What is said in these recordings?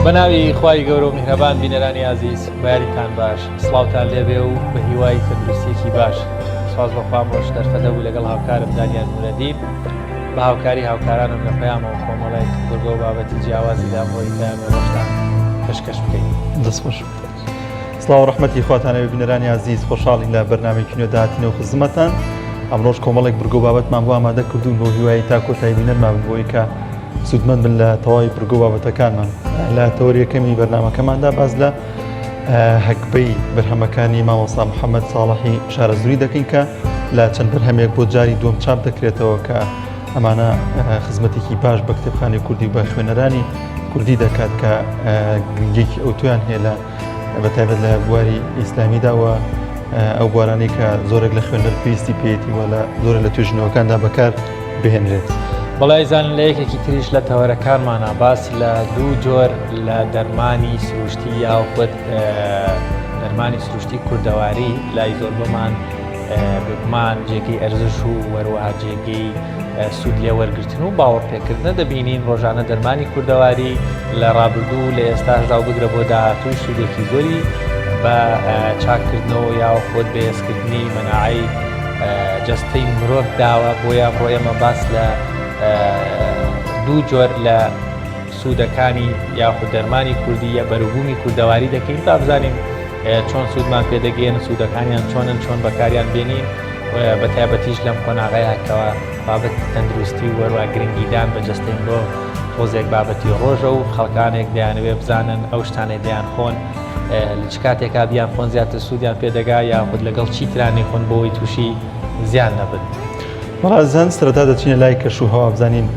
بەناوی خوای گەورە و میهرەبان بینەرانی عەزیز بەیاریتان باش سڵاوتان لێبێ و بە هیوای تەندروستیەکی باش سواز بەخوام ڕۆژ دەرفەدە بوو لەگەڵ هاوکارم دانیان نورەدین بە هاوکاری هاوکارانم لە پەیامەوە کۆمەڵێک گورگە و بابەتی جیاوازی دامۆی پەیامی ڕۆژتان پێشکەش بکەین. دەست خۆش. سڵاو و ڕەحمەتی خواتانەوێ بینەرانی عەزیز خۆشحاڵین لە بەرنامەیەکی نوێ داهاتینەوە خزمەتتان. ئەمڕۆژ کۆمەڵێک بورگە و بابەتمان بۆ ئامادە کردوون بۆ هیوایی تا کۆتایی بینەرمان بۆی کە سوودمەند بن لە تەواوی بورگە و بابەتەکانمان. لە تەوەریەکەمی بەرنامەکەماندا باز لە هەکبەی بەرهەمەکانی مامۆستا محەممەد ساڵحی شارەزووری دەکەین کە لە چەند بەرهەمێک بۆ جاری دووەم چاپ دەکرێتەوە کە ئەمانە خزمەتێکی باش بە کتێبخانەی کوردی بە خوێنەرانی کوردی دەکات کە گرنگێکی ئەوتویان هەیە لە بەتایبەت لە بواری ئیسلامیداوە ئەو بوارانەی کە زۆرێک لە خوێنەر پێویستی پێێتی وە لە زۆرە لە توێژنەوەکاندا بەکار بهێنرێت. بەڵای زانن لە یەکێکی تریش لە تەوەرەکانمانە باس لە دوو جۆر لە دەرمانی سروشتی یاخود دەرمانی سروشتی کوردەواری لای زۆر بمان بگومان جێگەی ئەرزش و وەروەها جێگەی سوود لێ وەرگرتن و باوەڕپێکردنە دەبینین ڕۆژانە دەرمانی کوردەواری لە ڕابردوو لە ئێستاشدا و بگرە بۆ داهاتووی سوودێکی زۆری بە چاکردنەوە یاخود بەهێزکردنی مەناعەی جەستەی مرۆڤ داوە بۆیە ئەمڕۆ ئێمە باس لە دوو جۆر لە سوودەکانی یاخود دەرمانی کوردی یا بەروبوومی کوردەواری دەکەین تا بزانین چۆن سوودمان پێدەگەێن سوودەکانیان چۆنن چۆن بەکاریان بێنین بە تایبەتیش لەم قۆناغەیەکەوە بابەت تەندروستی و وەروە گرنگیدان بە جەستەین بۆ تۆزێک بابەتی ڕۆژە و خەڵکانێک دەیانەوێ بزانن ئەو شتانێک دەیان خۆن لە چ کاتێکا بیان خۆن زیاتر سوودیان پێدەگا یاخود لەگەڵ چی ترانی خۆن بۆی تووشی زیان نەبن. بەڕازان سەرەتا دەچینە لای کەش و هەوا بزانین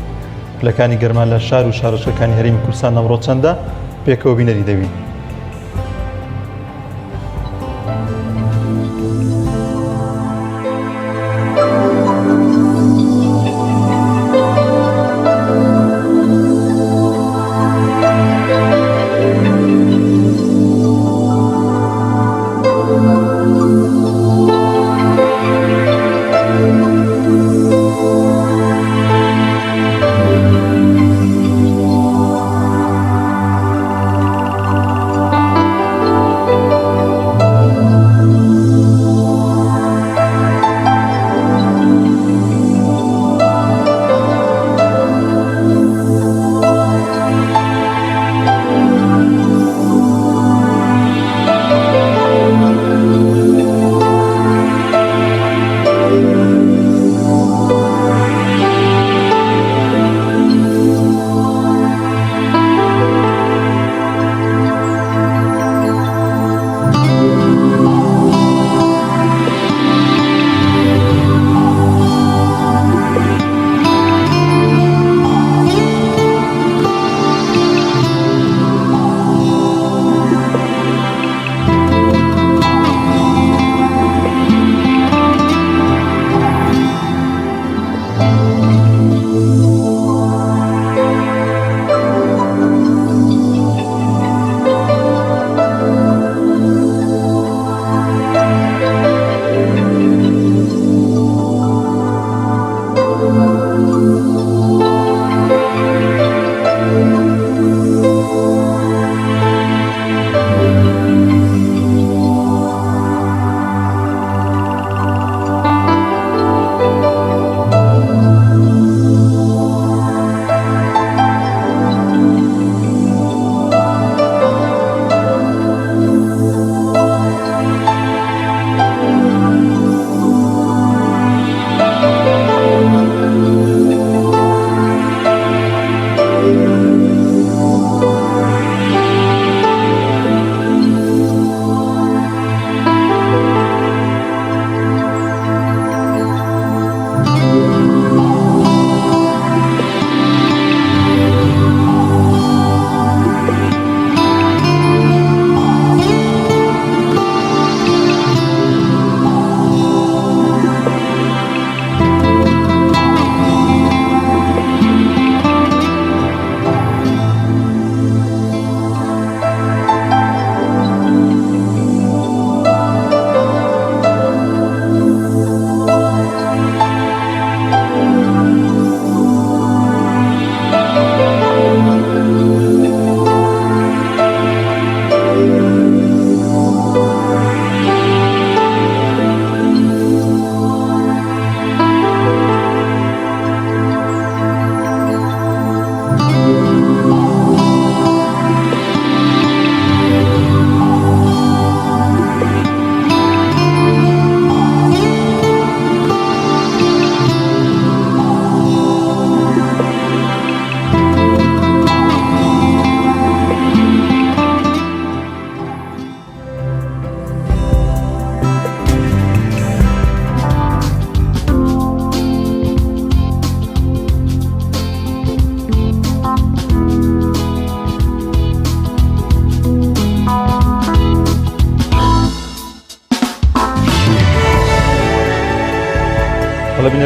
پلەکانی گەرمان لە شار و شارەشەکانی هەرێمی کوردستان ئەمڕۆ چەندە پێکەوە بینەری دەوین.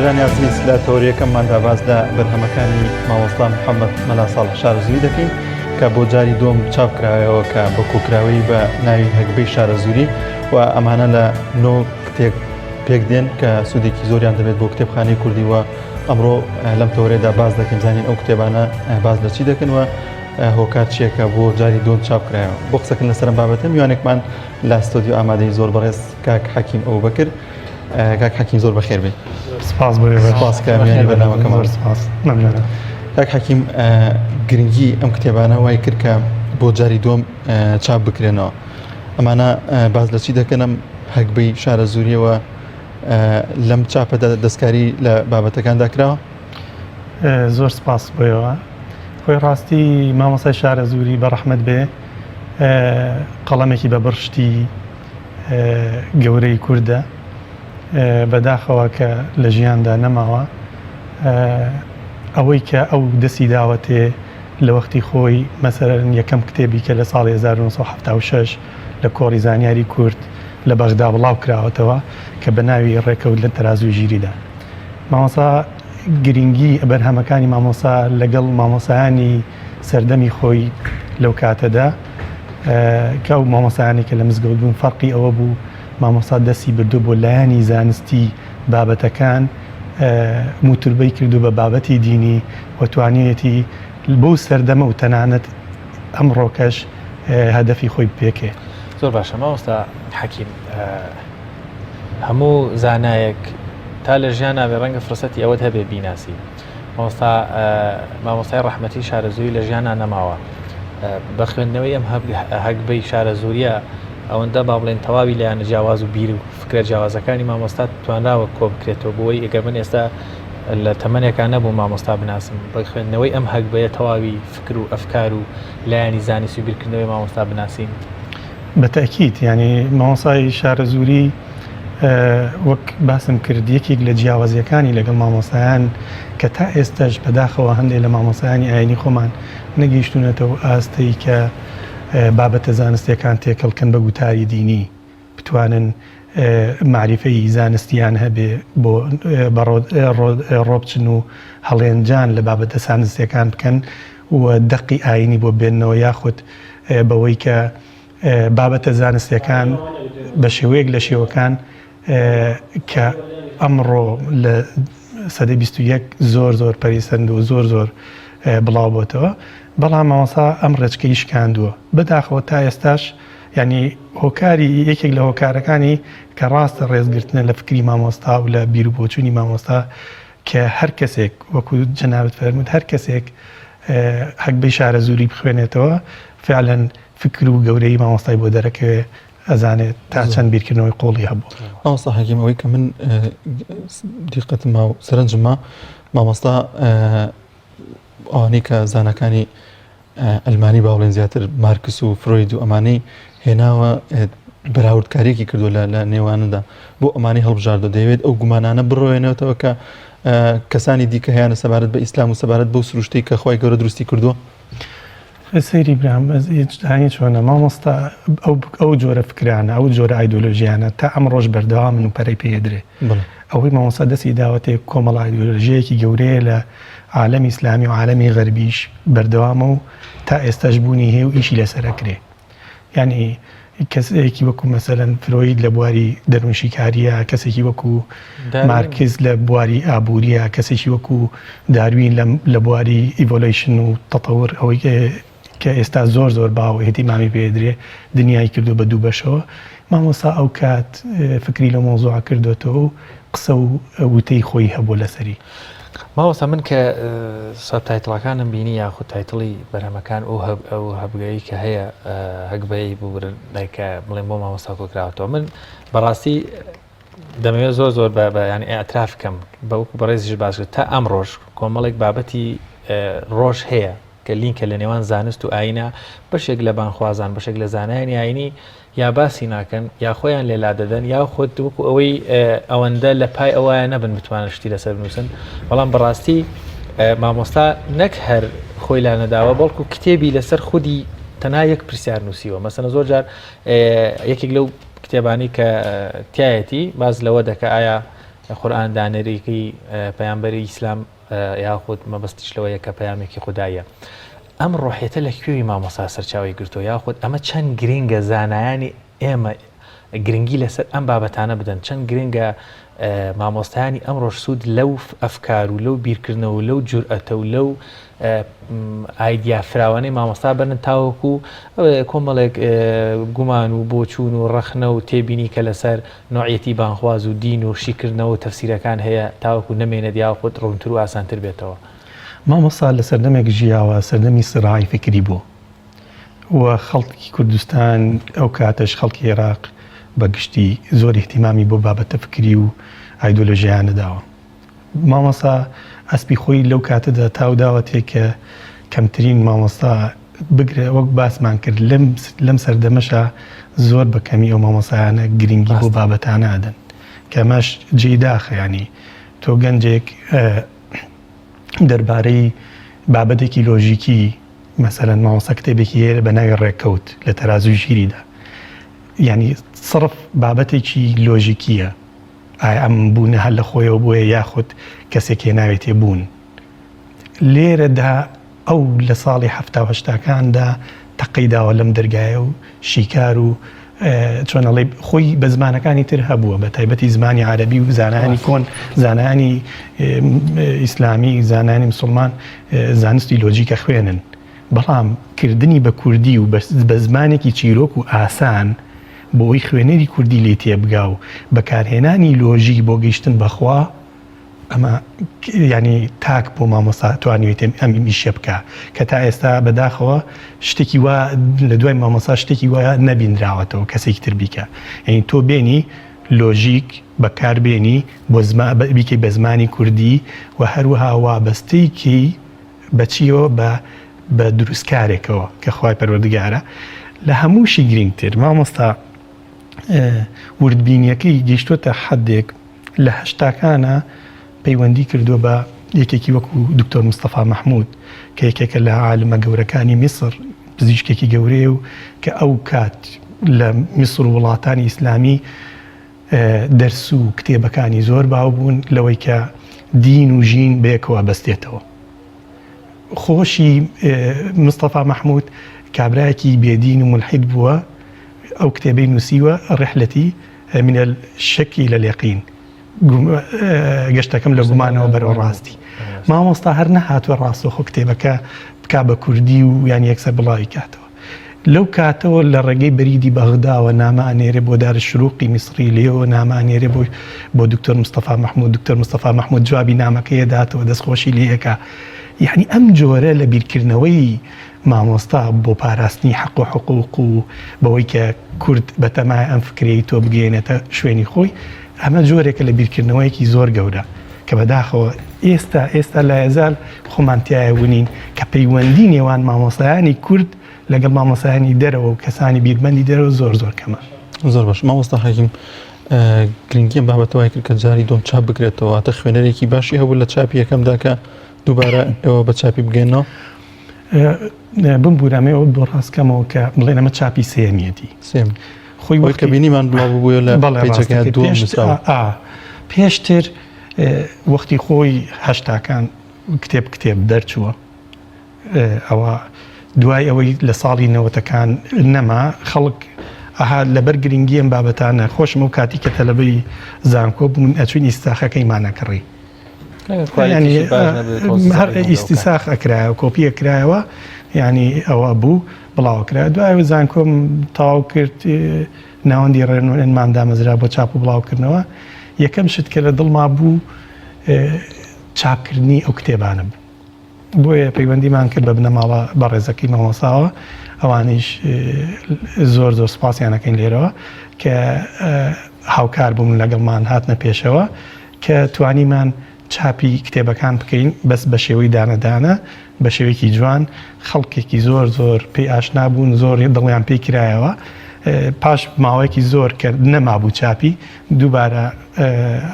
بینەرانی عزیز لە تەوریەکەمماندا باز لە بەرهەمەکانی مامۆستا محەممەد مەلا ساڵح شارەزووری دەکەین کە بۆ جاری دۆم چاپکراوەوە کە بە کۆکراوەی بە ناوی هەگبەی شارەزووری و ئەمانە لە نۆ کتێک پێک دێن کە سوودێکی زۆریان دەبێت بۆ کتێبخانەی کوردی وە ئەمڕۆ لەم تەورێدا باز دەکەین زانین ئەو کتێبانە باز لە چی دەکەنەوە هۆکار چیەکە بۆ جاری دۆم چاپکرایەوە بۆ قسەکەن لەسەرم بابەتە میوانێکمان لە ستۆدیۆ ئامادەی زۆر بەڕێز کاک حەکیم ئەو بەکرد کاک حەکیم زۆر بەخێر بێت سپاس سپاس کە میانی بەرنامەکەمان سپاس ممنونە کاک حەکیم گرنگی ئەم کتێبانە وای کرد کە بۆ جاری دۆم چاپ بکرێنەوە ئەمانە باز لە چی دەکەنم هەگبەی شارەزووریەوە لەم چاپەدا دەستکاری لە بابەتەکاندا کراوە زۆر سپاس بۆیەوە خۆی ڕاستی مامۆسای شارەزووری بە ڕەحمەت بێ قەڵەمێکی بە بڕشتی گەورەی کووردە بەداخەوە کە لە ژیاندا نەماوە ئەوەی کە ئەو دەستی داوەتێ لە وەختی خۆی مەسەرەن یەکەم کتێبی کە لە ساڵی 1976 لە کۆڕی زانیاری کورد لە بەغدا بڵاو کراوەتەوە کە بە ناوی ڕێکەوت لە تەرازوی ژیریدا مامۆسا گرنگی بەرهەمەکانی مامۆسا لەگەڵ مامۆسایانی سەردەمی خۆی لەو کاتەدا کە ئەو مامۆسایانی کە لە مزگەوت بوون فەرقی ئەوە بوو مامۆسا دەستی بردو بۆ لایەنی زانستی بابەتەکان موتوربەی کردو بە بابەتی دینی و توانیەتی بۆ سەردەمە و تەنانەت ئەمڕۆکەش هەدەفی خۆی پێکێ زۆر باشە مامۆستا حەکیم هەموو زانایەک تا لە ژیان نابێ ڕەنگە فرسەتی ئەوەت هەبێ بیناسی مامۆستای ڕەحمەتی شارەزووری لە ژیانان نەماوە بە خوێندنەوەی ئەم هەگبەی شارەزووریە ئەوەندە با بڵێن تەواوی لایەنە جیاواز و بیر و فکرە جیاوازەکانی مامۆستا توانراوە کۆ بکرێتەوە بۆی ئەگەر من ئێستا لە تەمەنێکان نەبوو مامۆستا بناسم بە خوێندنەوەی ئەم هەگبەیە تەواوی فکر و ئەفکار و لایەنی زانستی و بیرکردنەوەی مامۆستا بناسین بەتەکیت ینی مامۆسای شارەزووری وەک باسم کرد یەکێک لە جیاوازیەکانی لەگەڵ مامۆسایان کە تا ئێستاش بەداخەوە هەندێک لە مامۆسایانی ئاینی خۆمان نەگەیشتونەتەوە ئاستەی کە بابەتە زانستیەکان تێکەڵکەن بە گوتاری دینی بتوانن معریفەی زانستیان هەبێ بۆ ڕۆبچن و هەڵێنجان لە بابەتە زانستیەکان بکەن و دەقی ئاینی بۆ بێنەوە یاخود بەوەی کە بابەتە زانستیەکان بە شێوەیەک لە شێوەکان کە ئەمڕۆ لە سەدەی 21 زۆر پەریسەند و زۆر بڵاو بۆتەوە بەڵام مامۆسا ئەم ڕێچکەی شکاندووە بەداخەوە تا ئێستاش ینی هۆکاری یەکێک لە هۆکارەکانی کە ڕاستە ڕێزگرتنە لە فکری مامۆستا و لە بیر و بۆچوونی مامۆستا کە هەر کەسێک وەکو جەنابەت فەرموود هەر کەسێک هەگبەی شارەزووری بخوێنێتەوە فعلەن فکر و گەورەی مامۆستای بۆ دەرەکەوێ ئەزانێت تا چەند بیرکردنەوەی قۆڵی هەبوو مامۆستا حەکیم ئەوەی کە من دیقەتم و سەرنجمە مامۆستا ئەوانەی کە زانەکانی ئەلمانی باوڵێن زیاتر مارکس و فرۆید و ئەمانەی هێناوە بەراوردکارێکی کردو لە نێواندا بۆ ئەمانی هەڵبژاردو دەیەوێت ئەو گومانانە بڕۆێنێتەوە کە کەسانی دیکە هیانە سەبارەت بە ئیسلام و سەبارەت بەو سروشتەی کە خۆی گەورە دروستی کردووە سەیری برام هیچ چۆنە مامۆستا ئەو جۆرە فکرانە ئەو جۆرە ئایدۆلۆژیانە تا ئەم ڕۆژ بەردەوامن و پەرەی پێدرێ ئەوەی مامۆستا دەستی داوەتێک کۆمەڵ ئایدۆلۆژیەکی گەورەیە لە عالەمی ئیسلامی و عالەمی غەربیش بەردەوامە و تا ئێستاش بوونی هەیە و ئیشی لەسەرەکرێ یعنی کەسێکی وەکو مەسەلەن فرۆید لە بواری دەروونشیکاریە کەسێکی وەکو مارکز لە بواری ئابووریە کەسێکی وەکو داروین لە بواری ئیڤۆلیشن و تەتەور ئەوەی کە ئێستا زۆر باوە هێتیمامی پێدرێ دنیای کردو بە دوو بەشەوە مامۆستا ئەو کات فکری لە مۆزوع کردوێتەوە و قسە و وتەی خۆی هەبوو لەسەری مامۆستا من کە سەبتایتڵەکانم بینی یاخود تایتڵی بەرهەمەکان ئەو هەبگەی کە هەیە هەگبەی ببرن لایکە بڵێن بۆ مامۆستا کۆکراوەتەوە من بەڕاستی دەمەوێت زۆر بە ینی ئەتراف بکەم بەوەکو بەڕێزیش باشتر تا ئەم ڕۆژ کۆمەڵێک بابەتی ڕۆژ هەیە کە لینکە لە نێوان زانست و ئاینە بەشێک لە بانخوازان بەشێک لە زانایانی ئاینی یا باسی ناکەن یا خۆیان لێلا دەدەن یا خۆت وەکو ئەوەی ئەوەندە لە پای ئەوەیە نەبن بتوانن شتی لەسەر بنووسن بەڵام بەڕاستی مامۆستا نەک هەر خۆی لا نەداوە بەڵکو کتێبی لەسەر خودی تەنها یەک پرسیار نووسیوە مەسەلەن زۆر جار یەکێک لەو کتێبانی کە تایەتی باز لەوە دەکە ئایا قورئان دانەرێکی پەیامبەری ئیسلام یاخود مەبەستیش لەوەیە کە پەیامێکی خوددایە. ئەم ڕۆحێتە لە کوێوی مامۆستا سەرچاوی گرتووە یاخود ئەمە چەند گرنگە زانایانی ئێمە گرنگی لەسەر ئەم بابەتانە بدەن، چەند گرنگە مامۆستایانی ئەمڕۆژ سوود لەو ئەفکار و لەو بیرکردنەوە و لەو جورئەتە و لەو ئایدیا فراوانەی مامۆستا بەرن تاوەکو کۆمەڵێک گومان و بۆچوون و ڕەخنە و تێبینی کە لەسەر نوعەتی بانخواز و دین و شیکردنەوە و تەفسیرەکان هەیە تاوەکو نەمێنێت یاخود ڕوونتر و ئاسانتر بێتەوە. مامۆستا لە سەردەمێک ژیاوە سەردەمی سڕای فکری بوو و خەڵکی کوردستان ئەو کاتەش خەڵکی عێراق بەگشتی زۆر احتیمامی بۆ بابەتە فکری و ئایدۆلۆژیانە داوە. مامۆستا ئەسپی خۆی لەو کاتەدا تاوداوەتێ کە کەمترین مامۆستا بگرێ وەک باسمان کرد لەم سەردەمەشە زۆر بەکەمی ئەو مامۆستایانە گرنگی بۆ بابەتانە ئەدەن کە ئەمەش جێداخە ینی تۆ گەنجێک دەربارەی بابەتێکی لۆژیکی مەسەلەن مامۆستا کتێبێکی هەیە بە ناوی ڕێککەوت لە تەرازوی ژیریدا ینی صرف بابەتێکی لۆژیکیە ئایا ئەم بوونە هەر لە خۆیەوە بووە یاخود کەسێکی ناوێتێ بوون لێرەدا ئەو لە ساڵی 1970کاندا تەقیداوە لەم دەرگایە و شیکار و چۆنەڵێ خۆی بە زمانەکانی تر هەبووە بە تایبەتی زمانی عەرەبی و زانانی کۆن زانانی ئیسلامی زانانی مسلمان زانستی لۆجیکە خوێنن بەڵام کردنی بە کوردی و بە زمانێکی چیرۆک و ئاسان بۆی خوێنەری کوردی لێ تێبگا و بەکارهێنانی لۆژیک بۆ گەیشتن بەخوا ئەمە ینی تاک بۆ مامۆستا توانیوێت ئەمیشە بکە کە تا ئێستا بەداخەوە شتێکی وا لە دوای مامۆستا شتێکی وایە نەبینراوەتەوە کەسێکی تر بیکە یعنی تۆ بێنی لۆژیک بەکاربێنی بۆ بیکەی بە زمانی کوردی و هەروەها وابەستەیەکی بەچیەوە بە دروستکارێکەوە کە خوای پەروەردگارە لە هەمووشی گرنگتر مامۆستا وردبینیەکەی گەیشتوتە حەدێک لە هەشتاکانە پەیوەندی کردووە بە یەکێکی وەکو دکتۆر مستەفا مەحموود کە یەکێکە لە عالمە گەورەکانی میسر پزیشکێکی گەورەیە و کە ئەو کات لە میسر و وڵاتانی ئیسلامی دەرس و کتێبەکانی زۆر باو بوون لەوەی کە دین و ژین بەیەکەوە بەستێتەوە. خۆشی مستەفا مەحموود کابرایەکی بێدین و ملحید بووە ئەو کتێبەی نووسیوە ڕحلەتی من الشەک إلى اليقین گەشتەکەم لە گومانەوە بەرەو ڕاستی مامۆستا هەر نەهاتوە ڕاستەوخۆ کتێبەکە بکا بە کوردی و یان یەکسەر بڵاوی کاتەوە لەو کاتەوە لە ڕێگەی بەریدی بەغداوە نامانێرێ بۆ دارالشروقی میسری لێەوە نامانێرێ بۆ دکتۆر مستەفا مەحموود دکتۆر مستەفا مەحموود جوابی نامەکەیە داتەوە دەستخۆشی لێەکە یعنی ئەم جۆرە لە بیرکردنەوەی مامۆستا بۆ پاراستنی حەق و حقوق و بەوەی کە کورد بەتەمای ئەم فکرەی تۆ بگەێنێتە شوێنی خۆی ئەمە جۆرێکە لە بیرکردنەوەیەکی زۆر گەورە کە بەداخەوە ئێستا لە ئێزال خۆمانتیایە ونین کە پەیوەندی نێوان مامۆستایانی کورد لەگەڵ مامۆستایانی دەرەوە و کەسانی بیرمەندی دەرەوە زۆر کەمە. زۆر باش مامۆستا حەکیم گرنگیان بابەتەوەی کرد کە جاری دۆم چاپ بکرێتەوە تە خوێنەرێکی باشی هەبوو لە چاپی یەکەمدا کە دووبارە ئێوە بە چاپی بگەێنەوە بمبورامەوە بۆ ڕاستکەمەوە کە بڵێن ئەمە چاپی سێمیەتی سێم خۆی کە بینیمان بڵاو بووە لە پیجەکە پێشتر وەختی خۆی هەشتاکان کتێب دەرچووە ئەوە دوای ئەوەی لە ساڵی نەوەتەکان نەما خەڵک ئەها لەبەر گرنگی ئەم بابەتانە خۆشم و کاتی کە تەلەبەی زانکۆ بوون ئەچوین ئیستاخەکەیمانەکڕی هەر ئیستیساخ ئەکرایەوە کۆپی ئەکرایەوە ینی ئەوە بوو بڵاوکرا دوای زانکۆم تاو کرد ناوەندی ڕێنوێنمان دامەزرا بۆ چاپ و بڵاوکردنەوە یەکەم شت کە لە دڵما بوو چاپکردنی ئەو کتێبانە بوو بۆیە پەیوەندیمان کرد بە بنەماڵە بە ڕێزەکەی مامۆساوە ئەوانیش زۆر سپاسیانەکەین لێرەوە کە هاوکار بووم لەگەڵمان هاتنە پێشەوە کە توانیمان چاپی کتێبەکان بکەین بەس بە شێوەی دانەدانە بە شێوەیەکی جوان خەڵکێکی زۆر پێی ئاشنا بوون زۆر دڵیان پێی کرایەوە پاش ماوەیەکی زۆر کرد نەمابوو چاپی دووبارە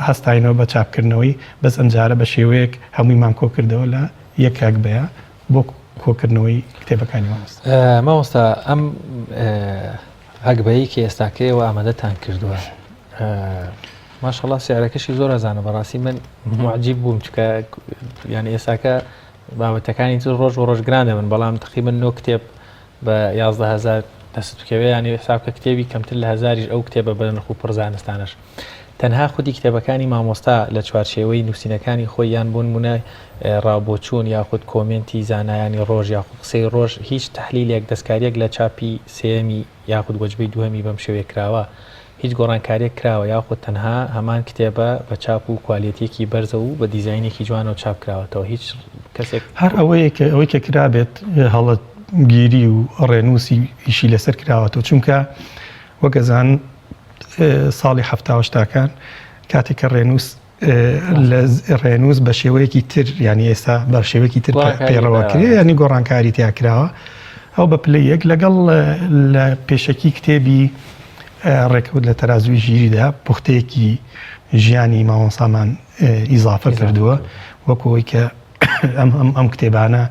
هەستاینەوە بە چاپکردنەوەی بەس ئەمجارە بە شێوەیەک هەموویمان کۆ کردەوە لە یەکێک بەیە بۆ کۆکردنەوەی کتێبەکانی مامۆستا ئەم هەگبەیی کە ئێستاکەیەوە ئامادەتان کردووە ماشەڵڵا سیارەکەشی زۆر ئەزانە بەڕاستی من معجیب بووم چکە ینی ئێساکە بابەتەکانی ڕۆژ و ڕۆژ گرانە من بەڵام تقریبا 9 کتێب بە 11,000 دەستکەوێ ینی حسابکە کتێبی کەمتر لە 1000 ئەو کتێبە بە نرخ و پڕزانستانش تەنها خودی کتێبەکانی مامۆستا لە چوارچێوەی نووسینەکانی خۆی یان بوون مونە ڕابۆچوون یاخود کۆمنتی زانایانی ڕۆژ یاخود قسەی ڕۆژ هیچ تحلیلێک دەستکاریەک لە چاپی سێمی یاخود وەجبەی دووەمی بەم شێوەیە کراوە هیچ گۆڕانکاریەک کراوە یاخود تەنها هەمان کتێبە بە چاپ و کوالیتیەکی بەرزە و بە دیزاینێکی جوانەوە چاپ کراوەتەوە هیچ کەسێک هەر ئەوەی کە کرابێت هەڵت گیری و ڕێنووسی ئیشی لەسەر کراوەتەوە چونکە وەگەزان ساڵی هەفتاوەشتاکان کاتێک کە ڕێنووس بە شێوەیەکی تر ینی ئێستا بە شێوەیەکی تر پێڕەوەکرێ ینی گۆڕانکاری تیاکراوە ئەو بە پلەیەک لەگەڵ لە پێشەکی کتێبی ڕێکەوت لە تەرازوی ژیریدا پوختەیەکی ژیانی مامۆسامان ئیزافە کردووە وەکەوەی کە ئەم کتێبانە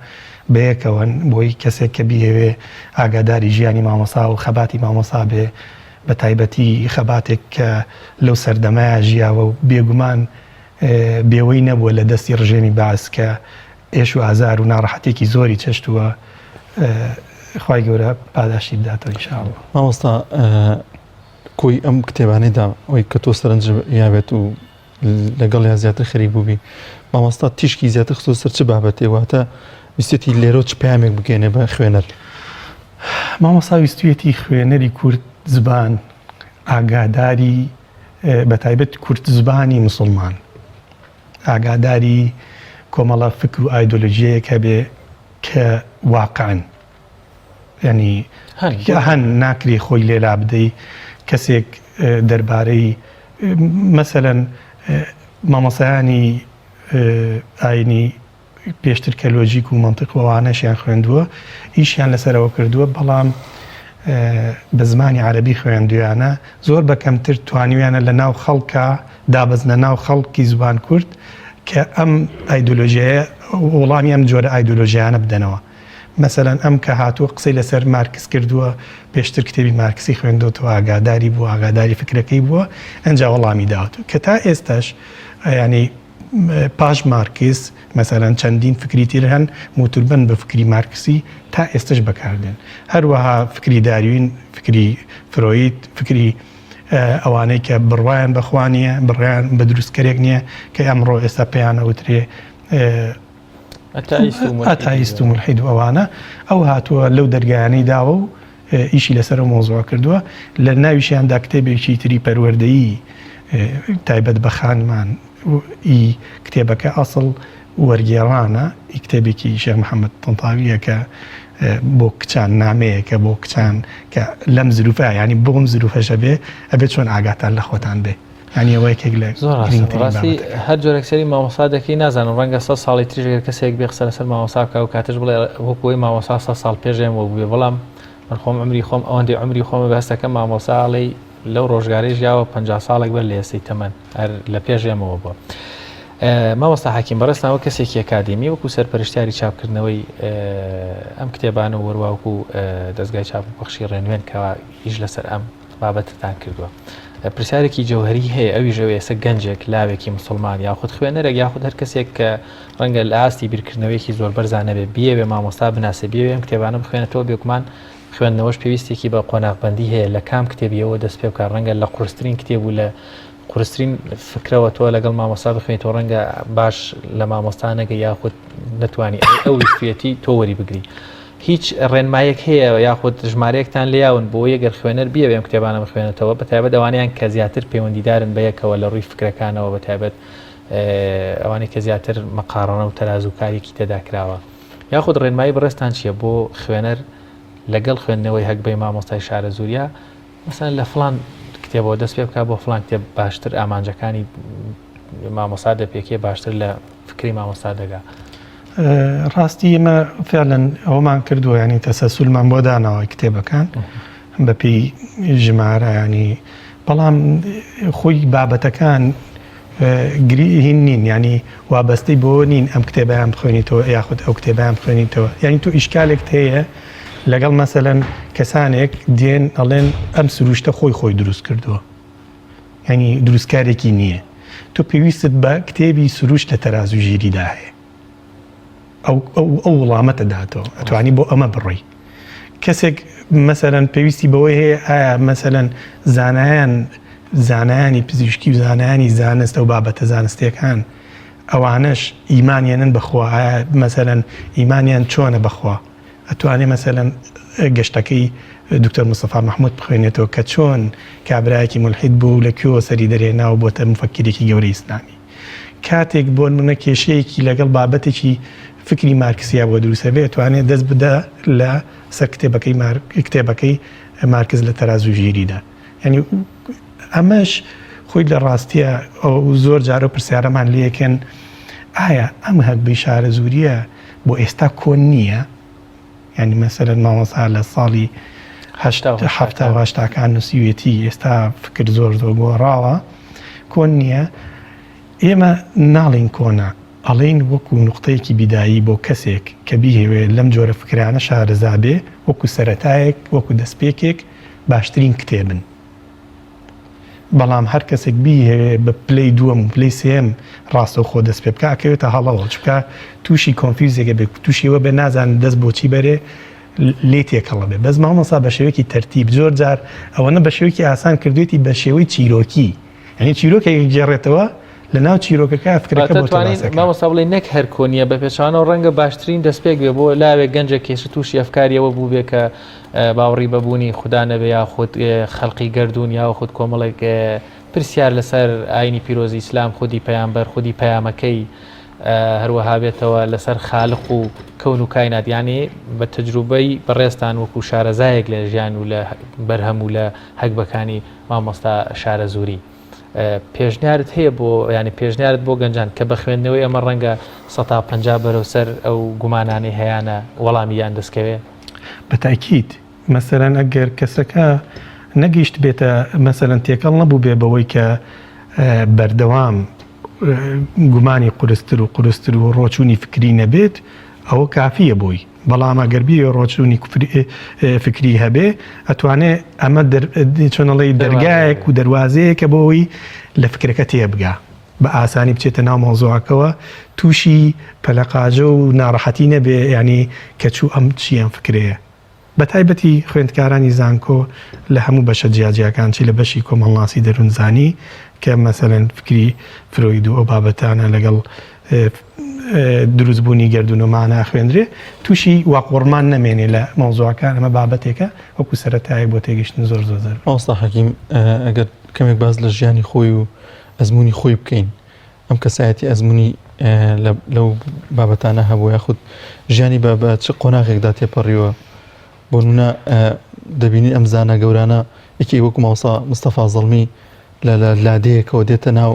بەیەکەوەن بۆی کەسێک کە بیهێوێ ئاگاداری ژیانی مامۆسا و خەباتی مامۆسا بێ بە تایبەتی خەباتێک کە لەو سەردەمایە ژیاوە و بێگومان بێوەی نەبووە لە دەستی ڕژێمی باس کە ئێش و ئازار و ناڕەحەتێکی زۆری چەشتووە خوای گەورە پاداشی بداتەوە ئینشاءڵڵا. مامۆستا کۆی ئەم کتێبانەیدا ئەوەی کە تۆ سەرنج یابێت و لەگەڵ یا زیاتر خەریک بووبی مامۆستا تیشکی زیاتر خستۆ سەر چ بابەتێ واتە ویستێتی لێرە چ پەیامێک بگەێنێ بە خوێنەر؟ مامۆستا ویستویەتی خوێنەری کورد زبان ئاگاداری بە تایبەت کورد زبانی موسڵمان ئاگاداری کۆمەڵە فکر و ئایدۆلۆژیەیەک هەبێ کە واقعن ینی هەن ناکرێ خۆی لێلا بدەی کەسێک دەربارەی مەسەلەن مامۆسایانی ئاینی پێشتر کە لۆجیک و مەنتیقەوانەشیان خوێندووە ئیشیان لەسەرەوە کردووە بەڵام بە زمانی عەرەبی خوێندویانە زۆر بەکەمتر توانیویانە لە ناو خەڵکە دابەزنە ناو خەڵکی زبان کورد کە ئەم ئایدۆلۆژیایە وەڵامی ئەم جۆرە ئایدۆلۆژیانە بدەنەوە. مەسەلەن ئەم کە هاتووە قسەی لەسەر مارکس کردووە پێشتر کتێبی مارکسی خوێندۆتەوە ئاگاداری بوو ئاگاداری فکرەکەی بووە ئەنجا وەڵامی داوەتەوە کە تا ئێستاش ینی پاش مارکس مەسەلەن چەندین فکری تر هەن موتوربن بە فکری مارکسی تا ئێستش بەکاردێن هەروەها فکری داروین فکری فرۆید فکری ئەوانەی کە بڕوایان بەخوانیە بڕیان بە دروستکەرێک نییە کە ئەمڕۆ ئێستا پێیان ئەوترێ ئەتایست و ملحید و ئەوانە ئەو هاتووە لەو دەرگایانەی داوە و ئیشی لەسەر مۆزوع کردووە لە ناویشیاندا کتێبێکی تری پەروەردەیی تایبەت بە خانمان ئی کتێبەکە ئەسڵ وەرگێڕانە ئی کتێبێکی شێخ محەممەد تەنتاویە کە بۆ کچان نامەیەکە بۆ کچان کە لەم زروفە ینی بۆم زروفەشە بێ ئەبێت چۆن ئاگاتان لە خۆتان بێ ینی ئەوەیەکێک لە ڕاستی هەر جۆرەکسەری مامۆسا دەکەی نازانم ڕەنگە 100 ساڵی تریژگەر کەسێک بێ قسە لەسەر مامۆسا بکە و کاتش بڵێ وەکوی مامۆسا 100 ساڵ پێشێمەوە بووێ بەڵام من خۆم عمری خۆم ئەوەندەی عمری خۆمە بەستەکە مامۆساڵی لەو ڕۆژگاری ژیاوە 50 ساڵێک بەر لە ئێستەی تەمەن هەر لە پێشێمەوە بووە. مامۆستا حەکیم بەڕێستانەوە کەسێکی ئەکادمی وەکو سەرپەرشتیاری چاپکردنەوەی ئەم کتێبانە و وەرواوکو دەستگای چاپ و پەخشی ڕێنوێن کەوا هیچ لەسەر ئەم بابەتتان کردووە. پرسیارێکی جەوهەری هەیە ئەوی ژەوێ ئێستا گەنجێک لاوێکی مسلمان یاخود خوێنەرێک یاخود هەر کەسێک کە ڕەنگە لە ئاستی بیرکردنەوەیکی زۆر بەرزانە بێ بیەوێ مامۆستا بناسە بیەوێ ئەم کتێبانە بخوێنێتەوە بێگومان خوێندنەوەش پێویستێکی بە قۆناغبەندی هەیە لە کام کتێبیەوە دەست پێ بکات ڕەنگە لە قورسترین کتێب و لە قورسترین فکرەوە تۆ لەگەڵ مامۆستا بخوێنیتەوە ڕەنگە باش لە مامۆستانەگە یاخود نەتوانی ئەو ویستویەتی تۆ وەری بگری. هیچ ڕێنمایەک هەیە یاخود ژمارەیەکتان لێیاون بۆ یەگەر خوێنەر بیەوێ ئەم کتێبانە بخوێنێتەوە بەتایبەت ئەوانیان کە زیاتر پەیوەندیدارن بە یەکەوە لە ڕووی فکرەکانەوە بەتایبەت ئەوانەی کە زیاتر مەقارڕەنە و تەرازوکاریی تێدا کراوە یاخود ڕێنمایی بەڕێستان چییە بۆ خوێنەر لەگەڵ خوێندنەوەی هەکبەی مامۆستای شارە زووریا مەسەن لە فڵان کتێبەوە دەست پێ بکات بۆ فڵان کتێب باشتر ئامانجەکانی مامۆستا دەپێکێ باشتر لە فکری مامۆستا دەگا؟ ڕاستی ئێمە فعلەن ئەومان کردووە ینی تەسەسولمان بۆ داناوە کتێبەکان بەپێی ژمارە ینی بەڵام خۆی بابەتەکان هین نین ینی وابەستەی بۆ نین ئەم کتێبیان بخوێنیتەوە یاخود ئەو کتێبیان بخوێنیتەوە ینی تو ئیشکالێک هەیە لەگەڵ مەسەلەن کەسانێک دێن ئەڵێن ئەم سروشتە خۆی دروست کردووە ینی دروستکارێکی نییە تۆ پێویستت بە کتێبی سروش لە تەرازوو ژیریدا هەیە ئەو وڵامەتە داتەوە ئەتوانی بۆ ئەمە بڕۆی کەسێک مەسەرەن پێویستی بەوەی هەیە ئایا مەسەرەن زانایانی پزیشکی و زانایانی زانست و بابەتە زانستیەکان ئەوانش ئیمانیانن بەخوا ئایا مەسەرەن ئیمانیان چۆنە بەخوا ئەتوانێ مەسەرەن گەشتەکەی دکتۆر مستەفا محمود بخوێنێتەوە کە چۆن کابرایەکی مولحید بوو لە کوێوە سەری دەرێناوە بۆتە مفەکرێکی گەورەی ئیسلامی کاتێک بۆ نمونە کێشەیەکی لەگەڵ بابەتێکی فکری مارکسیا بۆ دروستە بێت توانێت دەست بدە لە سەر کتێبەکەی مارکس لە تەرازوو ژیریدا ینی ئەمەش خۆی لە ڕاستیە زۆر جارە پرسیارەمان لەکەن ئایا ئەم هەکبەی شارە زوریە بۆ ئێستا کۆن نییە ینی مەسەرەن مامۆستا لە ساڵی هەفتاکان نووسیوێتی ئێستا فکر زۆر گۆڕاوە کۆن نییە ئێمە ناڵین کۆنا ئەڵین وەکو نوقتەیەکی بیدایی بۆ کەسێک کە بیهێوێت لەم جۆرە فکرانە شارەزا بێ وەکو سەرەتایەک وەکو دەستپێکێک باشترین کتێبن بەڵام هەر کەسێک بیهێوێ بە پلەی دووەم و پلەی سێم ڕاستە خۆ دەست پێ بکە ئەکەوێتە هەڵەوە چکە تووشی کۆنفیوزێکە بێ تووشیەوە بێ نازان دەست بۆچی بەرێ لێ تێکەڵە بێ بەس مامۆستا بە شێوەیەکی تەرتیب زۆر جار ئەوەنە بە شێوەیەکی ئاسان کردوێتی بە شێوەی چیرۆکی یعنی چیرۆکێک گێڕێتەوە لە ناو چیرۆکەکە فکرەکە بۆ تەواسەکە مامۆستا بڵێ نەک هەر کۆنیە بە پێچانەوە ڕەنگە باشترین دەستپێک بێ بۆ لاوێک گەنجە کێش تووشی ئەفکاریەوە بوو بێ کە باوەڕی بەبوونی خوددا نەبێ یا خۆت خەڵقی گەردوون یا خۆت کۆمەڵێک پرسیار لەسەر ئاینی پیرۆزی ئیسلام خودی پەیامبەر خودی پەیامەکەی هەروەها بێتەوە لەسەر خالق و کەون و کاینات یعنی بە تەجروبەی بەڕێستان وەکو شارەزایەک لە ژیان و لە بەرهەم و لە هەکبەکانی مامۆستا شارە زووری پێشنیارت هەیە بۆ ینی پێشنیارت بۆ گەنجان کە بە خوێندنەوەی ئەمە ڕەنگە 150 بەرەو سەر ئەو گومانانەی هەیەە وەڵامیان دەستکەوێ بەتاکید مەسەرەن ئەگەر کەسەکە نەگەیشت بێتە مەسەرەن تێکەڵ نەبوو بێ بەوەی کە بەردەوام گومانی قورستر و ڕۆچوونی فکری نەبێت ئەوە کافیە بووی بەڵام ئەگەر بیێ ڕۆچوونی فکری هەبێ ئەتوانێت ئەمە چۆنەڵی دەرگایەک و دەواازەیەکە بۆەوەی لە فکرەکە تێبگا بە ئاسانی بچێتە ناو مۆزوعەکەەوە تووشی پەلەقاژە و ناڕەحەتی نەبێ ینی کەچوو ئەم چیان فکرەیە بە تایبەتی خوێندکارانی زانکۆ لە هەموو بەشە جیاجیاکان چی لە بەشی کۆمەڵناسی دەروونزانی کە مەسەرەن فکری فرۆید و ئەو بابەتانە لەگەڵ دروستبوونی گردونومانە خوێندرێ تووشی واقۆڕمان نەمێنێ لە مۆزوعەکان ئەمە بابەتێکە وەکو سەرەتایە بۆ تێگەشتن زۆر زۆر ئاستا حەکیم ئەگەر کەمێک باز لە ژیانی خۆی و ئەزمموی خۆی بکەین ئەم کەسایەتی ئەزمموی لەو بابەتانە هەبوو یاخود ژیانی بە چ قۆناغێکدا تێپەڕیوە بۆ نمونە دەبینی ئەم زانە گەورانە یەکی وەکو مامۆستا مستەفا زەڵمی لە لادەیەکەوە دێتە ناو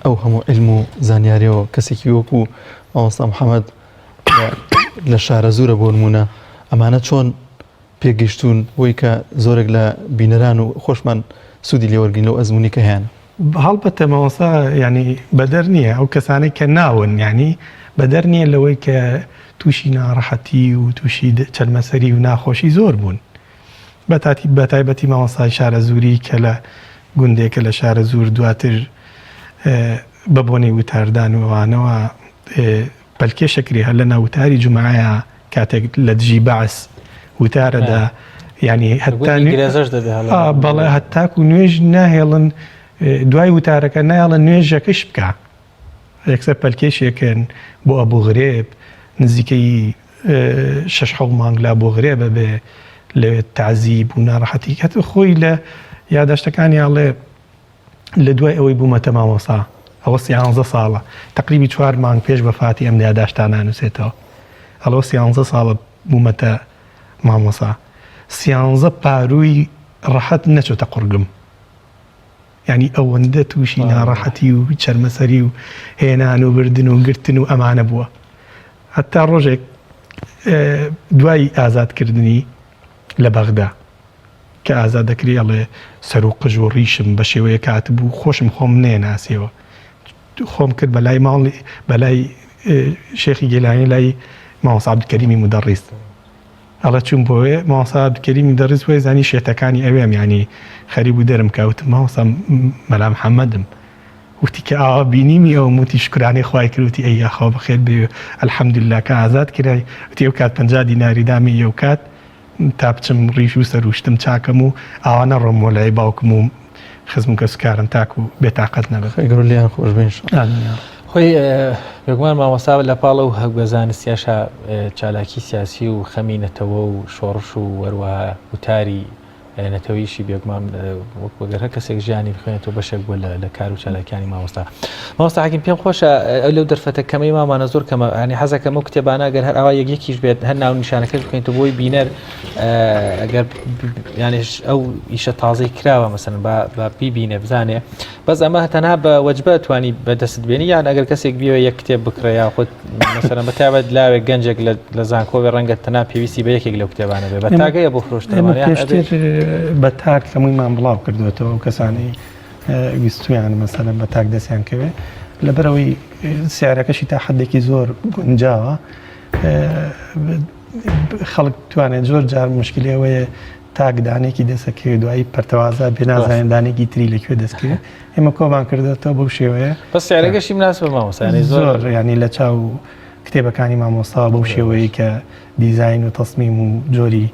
ئەو هەموو علم و زانیاریەوە کەسێکی وەکو مامۆستا محەممەد لە شارە زوورە بۆ نمونە ئەمانە چۆن پێگەیشتون بۆی کە زۆرێک لە بینەران و خۆشمان سوودی لێوەرگین لەو ئەزمموی کە هیان هەڵبەتە مامۆستا ینی بەدەر نییە ئەو کەسانەی کە ناون ینی بەدەر نییە لەوەی کە تووشی ناڕەحەتی و تووشی چەلمەسەری و ناخۆشی زۆر بوون بە تایبەتی مامۆستای شارە زووری کە لە گوندێکە لە شارە زوور دواتر بەبوونی وتاردان وانەوە پەلکێشەکری هەر لە ناوتاری جومعایە کاتێک لە دژی بەعس وتارەدا ینی بەڵێ هەتاک و نوێژ ناهێڵن دوای وتارەکە نایڵن نوێژەکەش بکە یەکسەر پەلکێشێکن بۆ ئەبوو غرێب نزیکەی 6 مانگ لا بۆ غرێبە بێ لە تعزیب و ناڕەحەتی کە خۆی لە یاداشتەکانی ئاڵێ لە دوای ئەوەی بوومەتە مامۆسا ئەوە 13 ساڵە تقریبی 4 مانگ پێش بەفاتی ئەم یاداشتان نانووسێتەوە ئەڵەوە 13 ساڵە بوومەتە مامۆسا 13 پارووی ڕەحەت نەچۆتە قورگم ینی ئەوەندە تووشی ناڕەحەتی و چەرمەسەری و هێنان و بردن و گرتن و ئەمانە بووە هەتا ڕۆژێک دوای ئازادکردنی لە بەغدا کە ئازاد دەکری ئەڵێ سەر و قژ و ڕیشم بە شێوەیە کات بوو خۆشم خۆم نێناسیەوە خۆم کرد بەلای ماڵی بەلای شێخی گێلانی لای مامۆستا عەبدولکەریمی مودەڕیس ئەڵە چوون بۆێ ماسا کەریمی دەڕست وێ زانی شێتەکانی ئەوێم ینی خەریب و دەرم کەوتم ماسا مەلا محەممەدم وتی کە ئاوا بینیمی ئەو موتی شکرانەی خوای کردوتی ئەی یاخوا بەخێر بێ ئەلحەمدوللا کە ئازاد کرای وتی ئەو کات 50 دیناری دامی ئەو کات تا بچم ڕیش و سەروشتم چاکەم و ئاوانە ڕۆم بۆ لای باوکم و خزم کە سوکارم تاکو و بێتاقەت نەبێت خەیگەڕ لیان خۆش بێن خۆی بێگومان مامۆستا لە پاڵە و هەگوە زانستیاشە چالاکی سیاسی و خەمینەتەوە و شۆڕش و وەروەها وتاری نەتەوەیشی بێگومان وەگەر هەر کەسێک ژیانی بخوێنێتەوە بەشێک بووە لە کار و چالاکیانی مامۆستا حەکیم پێم خۆشە ئەو لەو دەرفەتە کەمەی مامانە زۆر کەمە ینی حەزەکەم ئەو کتێبانە ئەگەر هەر ئاوا یەکێکیش بێت هەر ناو نیشانەکەش بکەیتەوە بۆی بینەر ئەگەر یانیش ئەو ئیشە تازەی کراوە مەسەن بە بیبینێ بزانێ بەس ئەمە تەنها بە وەجبە توانی بەدەست بێنی یان ئەگەر کەسێک بیوە یەک کتێب بکڕێ یا خۆت مەسەرەن بەتابەت لاوێک گەنجێک لە زانکۆوی ڕەنگە تەنها پێویستی بە یەکێک لەو کتێبانە بێ بە تاگەیە بۆ فرۆشتنەوە بە تاک هەموویمان بڵاو کردوێتەوە و کەسانی ویستویان مەسەلەن بە تاک دەستیان کەوێ لەبەرەوەی سیارەکەشی تا حدێکی زۆر گونجاوە خەڵک توانێت زۆر جار مشکلەوەیە تاکدانێکی دەسەکەوێت دوایی پەرتەوازە بێ نازانێندانێکی تری لەکوێ دەستکرێت ئێمە کۆبان کردێتەوە بەو شێوەیە بەس سیارەکەشی مناسبە مامۆستا زۆر ینی لە چاو کتێبەکانی مامۆستا بەو شێوەیە کە دیزاین و تەسمیم و جۆری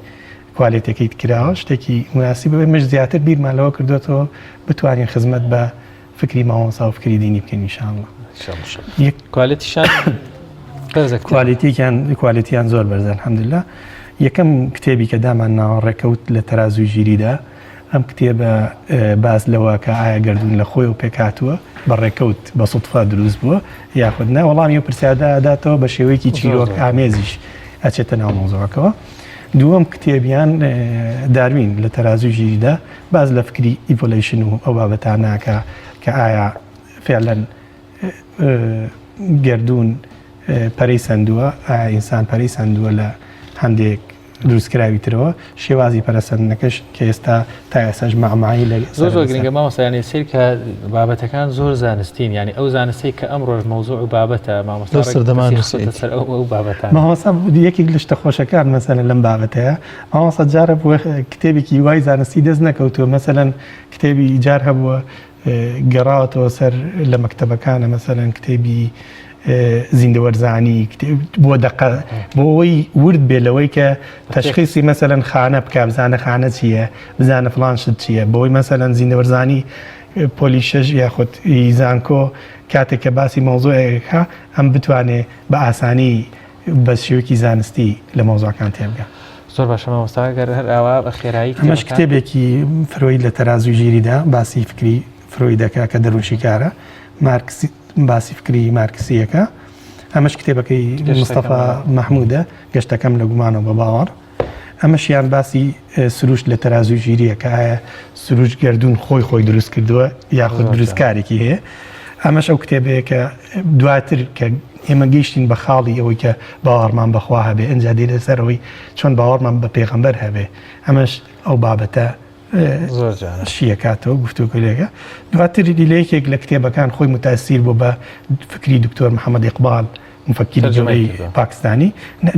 کوالیتەکەیت کراوە شتێکی مناسب بێ مش زیاتر بیرمان لەوە کردوێتەوە بتوانین خزمەت بە فکری مامۆستا و فکری دینی بکەین ئینشاءالله کوالیتیشان کوالیتیان زۆر بەرزە الحەمدوللا یەکەم کتێبی کە دامان ناوە ڕێکەوت لە تەرازوی ژیریدا ئەم کتێبە باز لەوە کە ئایا گردون لە خۆی و پێکاتووە بە ڕێکەوت بە سوتفا دروست بووە یاخود نا وەڵامی و پرسیاداداتەوە بە شێوەیەکی چیرۆک ئامێزیش ئەچێتە ناو مۆزوعەکەەوە دووەم کتێبیان داروین لە تەرازوی ژیریدا باز لە فکری ئیڤۆلیشن و ئەو بابەتان ناکە کە ئایا فعلەن گردون پەرەی سندووە ئایا ئینسان پەرەی سندووە لە هەندێک دروستکراوی ترەوە شێوازی پەرەسەندنەکەش کە ئێستا تا ئێساش مەعمایی لە زۆر گرنگە مامۆستا ینی سیر کە بابەتەکان زۆر زانستین ینی ئەو زانستی کە ئەمڕۆژ مەوزوع و بابەتە مامۆستا سەر ئەو بابەتان مامۆستا یەکێک لە شتە خۆشەکان مەسەلەن لەم بابەتەیە مامۆستا جارە بووە کتێبێکی وای زانستی دەست نەکەوتووە مەسەلەن کتێبی جار هەبووە گەڕاوەتەوە سەر لە مەکتەبەکانە مەسەلەن کتێبی زیندەوەرزانی بۆ دقە بۆەوەی ورد بێ لەوەی کە تەشخیصی مەسەلەن خانە بکە بزانە خانە چییە بزانە فڵان شت چییە بۆی مەسەلەن زیندەوەرزانی پۆلیشەش یاخود زانکۆ کاتێک کە باسی مۆزوعەکە ئەم بتوانێت بە ئاسانی بە شێوەیەکی زانستی لە مۆزوعەکان تێبگە زۆر باشە مامۆستا گەر هەر ئاوا بە خێرایی ئەمەش کتێبێکی فرۆید لە تەرازوی ژیریدا باسی فکری فرۆیدەکە کە دەروونشیکارە باسی فکری مارکسیەکە ئەمەش کتێبەکەی مستەفا مەحموودە گەشتەکەم لە گومانەوە بە باوەڕ ئەمەشیان باسی سروشت لە تەرازوی ژیریە کە ئایا سروش گردون خۆی دروست کردووە یاخود دروستکارێکی هەیە ئەمەش ئەو کتێبەیە کە دواتر کە ئێمە گەیشتین بە خاڵی ئەوەی کە باوەڕمان بەخوا هەبێ ئەنجا دێ لەسەرەوەی چۆن باوەڕمان بە پێغەمبەر هەبێ ئەمەش ئەو بابەتە شیەکاتەوە گفتوگوێگە دواتر دیلەیەکێک لە کتێبەکان خۆی متاسیر بوو بە فکری دکتۆر محەممەد ئیقبال مفەکری جەوهری پاکستانی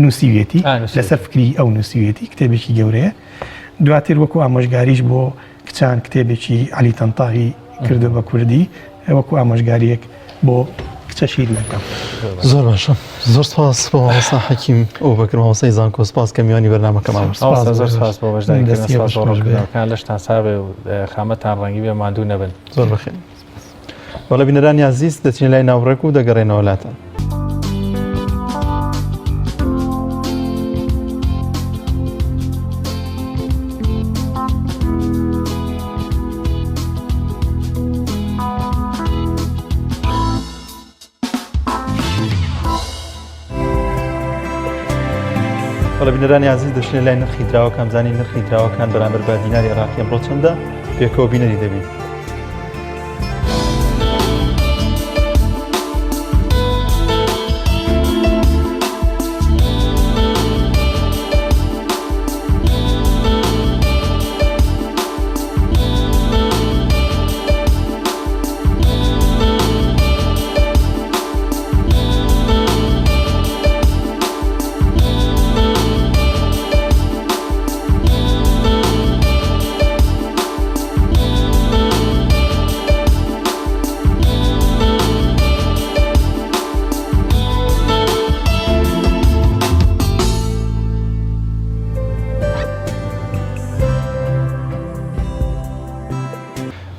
نووسیوێتی لەسەر فکری ئەو نووسیوێتی کتێبێکی گەورەیە دواتر وەکو ئامۆژگاریش بۆ کچان کتێبێکی عەلی تەنتاهی کردو بە کوردی وەکو ئامۆژگاریەک بۆ کچە شیرینەکەم زۆر باشە زۆر سپاس بۆ مامۆستا حەکیم ئەوبەکر مامۆستای زانکۆ سپاس کە میوانی بەرنامەکەمان زۆر سپاس بۆ بەشداریکردنەوەکان لەشتان ساوێ و خامەتان ڕەنگی بێ ماندوو نەبن زۆر بەخێر وەڵە بینەرانی عەزیز دەچین لای ناوڕێک و دەگەڕێنەوە وڵاتان بینەرانی عزیز دەچێت لای نرخی دراوەکان زانی نرخی دراوەکان بەرامبەر بە دیناری عێراقی ئەمڕۆ چەندە پێکەوە بینەری دەبین.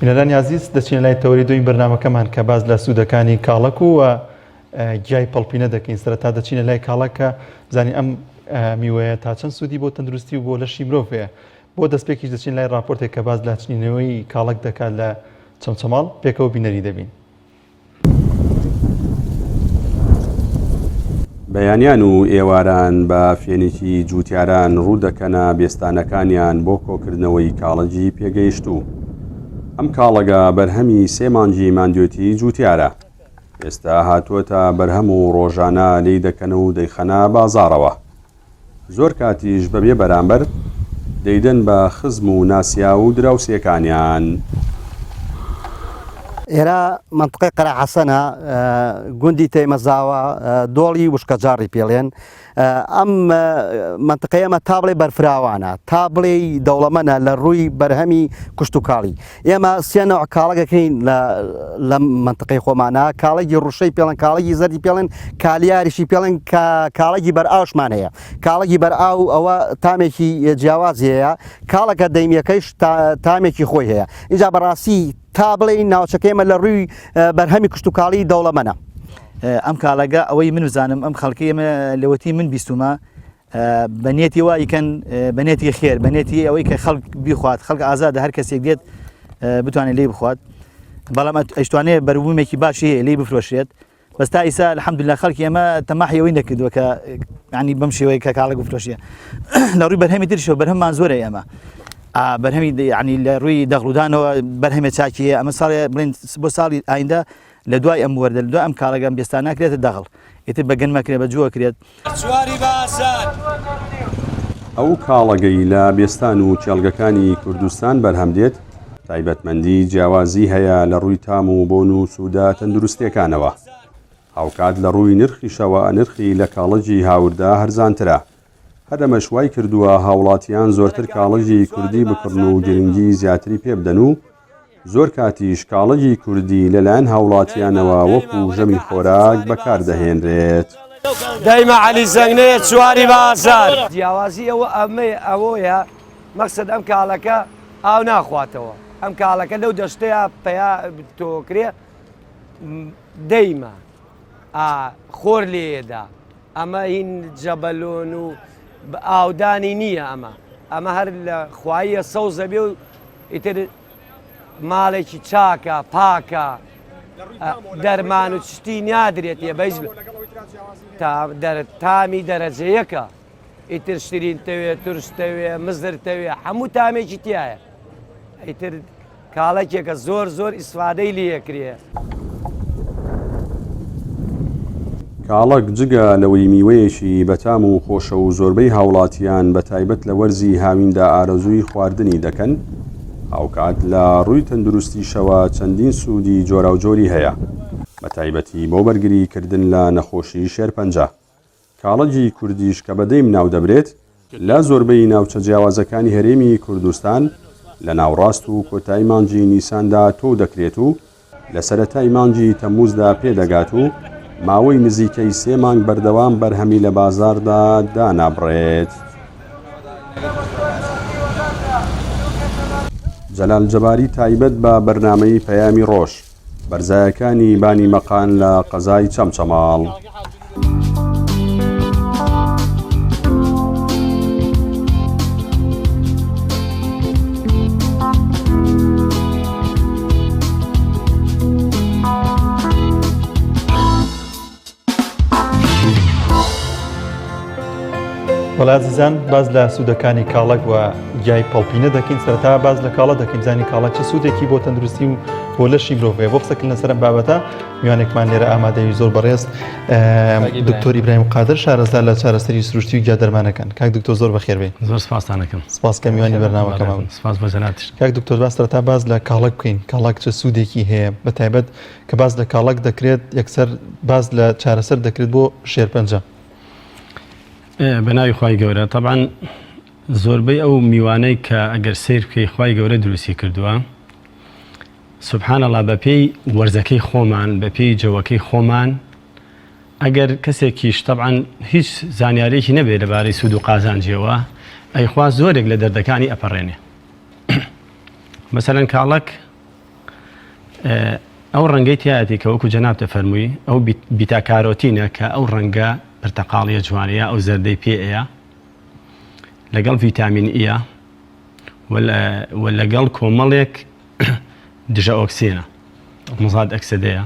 بینەرانی عزیز دەچین لای تەوەری دوین بەرنامەکەمان کە باز لە سوودەکانی کاڵک و گیای پەڵپینە دەکەین. سەرەتا دەچینە لای کاڵەکە بزانین ئەم میوەیە تا چەند سوودی بۆ تەندروستی و بۆ لەشی مرۆڤ هەیە. بۆ دەستپێکیش دەچین لای راپۆرتێک کە باز لە چنینەوەی کاڵک دەکات لە چەمچەماڵ پێکەوە بینەری دەبین. بەیانیان و ئێواران بە فێنێکی جووتیاران ڕوو دەکەنە بێستانەکانیان بۆ کۆکردنەوەی کاڵەجی پێگەیشت و ئەم کاڵەگە بەرهەمی 3 مانگی ماندوێتی جووتیارە. ئێستا هاتووەتە بەرهەم و ڕۆژانە لێی دەکەن و دەیخەنە بازاڕەوە. زۆر کاتیش بەبێ بەرامبەر دەیدەن بە خزم و ناسیا و دراوسێکانیان. ئێرە منطقەی قەرە حەسەنە گوندی تێمەزاوە دۆڵی وشکەجاڕی پێڵێن. ئەم منطقەی ئەمە تابڵێ بەرفراوانە، تابڵێی دەوڵەمەنە لە ڕووی بەرهەمی کوشت و کاڵی. ئێمە سێنەوە کاڵەکەکەین لە منطقەی خۆمانە، کاڵێکی ڕوشەی پێڵێن، کاڵێکی زەردی پێڵێن، کالیاریشی پێڵێن، کاڵێکی بەرئاوشمان هەیە. کاڵێکی بەرئاو ئەوە تامێکی جیاوازی هەیە، کاڵەکە دەیمیەکەیش تامێکی خۆی هەیە. اینجا بەڕاستی تا بڵێ ناوچەکەیمە لە ڕووی بەرهەمی کشت و کاڵی دەوڵەمەنە. ئەم کاڵەگە ئەوەی من بزانم ئەم خەڵکی ئێمە لەوەتی من بیستمە بەنێتی وایکەن بەنێتی خێر، بەنێتی ئەوەی کە خەڵک بیخوات، خەڵک ئازادە هەر کەسێک دێت بتوانێت لێ بخوات، بەڵام ئەیشتوانێت بەروبوومێکی باشی هەیە لێ بفرۆشرێت. بەس تا ئیسا الحەمدولله خەڵکی ئێمە تەماحیەوەی نەکردووە کە ینی بەم شێوەیە کە کاڵک بفرۆشیە. لە ڕووی بەرهەمی ترشەوە بەرهەممان زۆرە ئێمە. بەرهەمی ینی لە ڕووی دەغڵودانەوە بەرهەمێ چاکیە. ئەمە ساڵی بڵێن بۆ ساڵی ئایندا لە دوای ئەم وەردە لە دوای ئەم کاڵەگەم بێستان ناکرێتە دەغڵ، ئیتر بەگەنمەکرێت بە جووە کرێت. ئەو کاڵەگەی لە بێستان و چێڵگەکانی کوردستان بەرهەم دێت تایبەتمەندی جیاوازی هەیە لە ڕووی تام و بۆن و سوودا تەندروستیەکانەوە. هاوکات لە ڕووی نرخیشەوە نرخی لە کاڵەجی هاوردا هەرزانترە. هەرەمەش وای کردووە هاوڵاتیان زۆرتر کاڵەجی کوردی بکڕن و گرنگی زیاتری پێ بدەن و زۆر کاتیش کاڵەجی کوردی لەلایەن هاوڵاتیانەوە وەکو ژەمی خۆراک بەکاردەهێنرێت. دایما علی زەنگنەیە چواری بازار جیاوازی ئەوەیە مەقسەد ئەم کاڵەکە ئاو ناخواتەوە. ئەم کاڵەکە لەو دەشتەیە پیا تۆکرێ دەیمە خۆر لێدا. ئەمە هین جەبەلۆن و ئاودانی نییە. ئەمە هەر لە خواییە سەوزە بێ و ئیتر ماڵێکی چاکە پاکە دەرمان و چشتی نادرێت بەیز تامی دەرەجەیەکە. ئیتر شترینتەوێ تورشتەوێ مزرتەوێ هەموو تامێکی تایە. ئیتر کاڵێکێکە زۆر زۆر ئیسفادەی لێکرێ. کاڵک جگە لەوەی میوەیەکی بەتام و خۆشە و زۆربەی هاوڵاتیان بە تایبەت لە وەرزی هاویندا ئارەزووی خواردنی دەکەن، هاوکات لە ڕووی تەندروستیشەوە چەندین سوودی جۆرا و جۆری هەیە، بە تایبەتی بۆ بەرگریکردن لە نەخۆشی شێرپەنجە. کاڵەجی کوردیش کە بەدەیم ناو دەبرێت لە زۆربەی ناوچە جیاوازەکانی هەرێمی کوردستان لە ناوڕاست و کۆتایی مانگی نیساندا تۆ دەکرێت و لە سەرەتای مانگی تەمموزدا پێدەگات و ماوەی نزیکەی 3 مانگ بەردەوام بەرهەمی لە بازاردا دانابڕێت. جەلال جەباری تایبەت بە بەرنامەی پەیامی ڕۆژ بەرزایەکانی بانی مەقان لە قەزای چەمچەماڵ. وەڵازیزان باز لە سوودەکانی کاڵک و گیای پەڵپینە دەکەین. سەرەتا باز لە کاڵە دەکەین زانی کاڵک چه سوودێکی بۆ تەندروستی و بۆ لەشی مرۆڤ بۆ قسەکردن لەسەر بابەتە میوانێکمان لێرە ئامادەوی زۆر بەڕێز دکتۆر ئیبراهیم قادر شارەزا لە چارەسەری سروشتی و گیادەرمانەکان. کاک دکتۆر زۆر بەخێر بێ. زۆر سپاسانەکەم. سپاس کە میوانی بەرنامەکەمان. سپاس بە جەنابتش. کاک دکتۆر باز سەرەتا باز لە کاڵک بکەین. کاڵک چه سوودێکی هەیە بە تایبەت کە باز لە کاڵک دەکرێت یەکسەر باز لە چارەسەر دەکرێت بۆ شێرپەنجە. بەناوی خوای گەورە طبعاً زۆربەی ئەو میوانەی کە ئەگەر سیر بکەی خوای گەورە دروستی کردووە سبحان الله بە پێی وەرزەکەی خۆمان بە پێی جەوەکەی خۆمان ئەگەر کەسێکیش طبعاً هیچ زانیارێکی نەبێت لەبارەی سوود و قازانجیەوە ئەیخوا زۆرێک لە دەردەکانی ئەپەڕێنێ. مەسەلەن کاڵک ئەو ڕەنگەی تایەتی کە وەکو جەناب دەفەرمووی ئەو بیتاکارۆتینە کە ئەو ڕەنگە پرتەقاڵیە جوانەیە ئەو زەردەی پێەیە لەگەڵ ڤیتامین ئیە و لەگەڵ کۆمەڵێک دژە ئۆکسینە مزاد ئەکسدەیە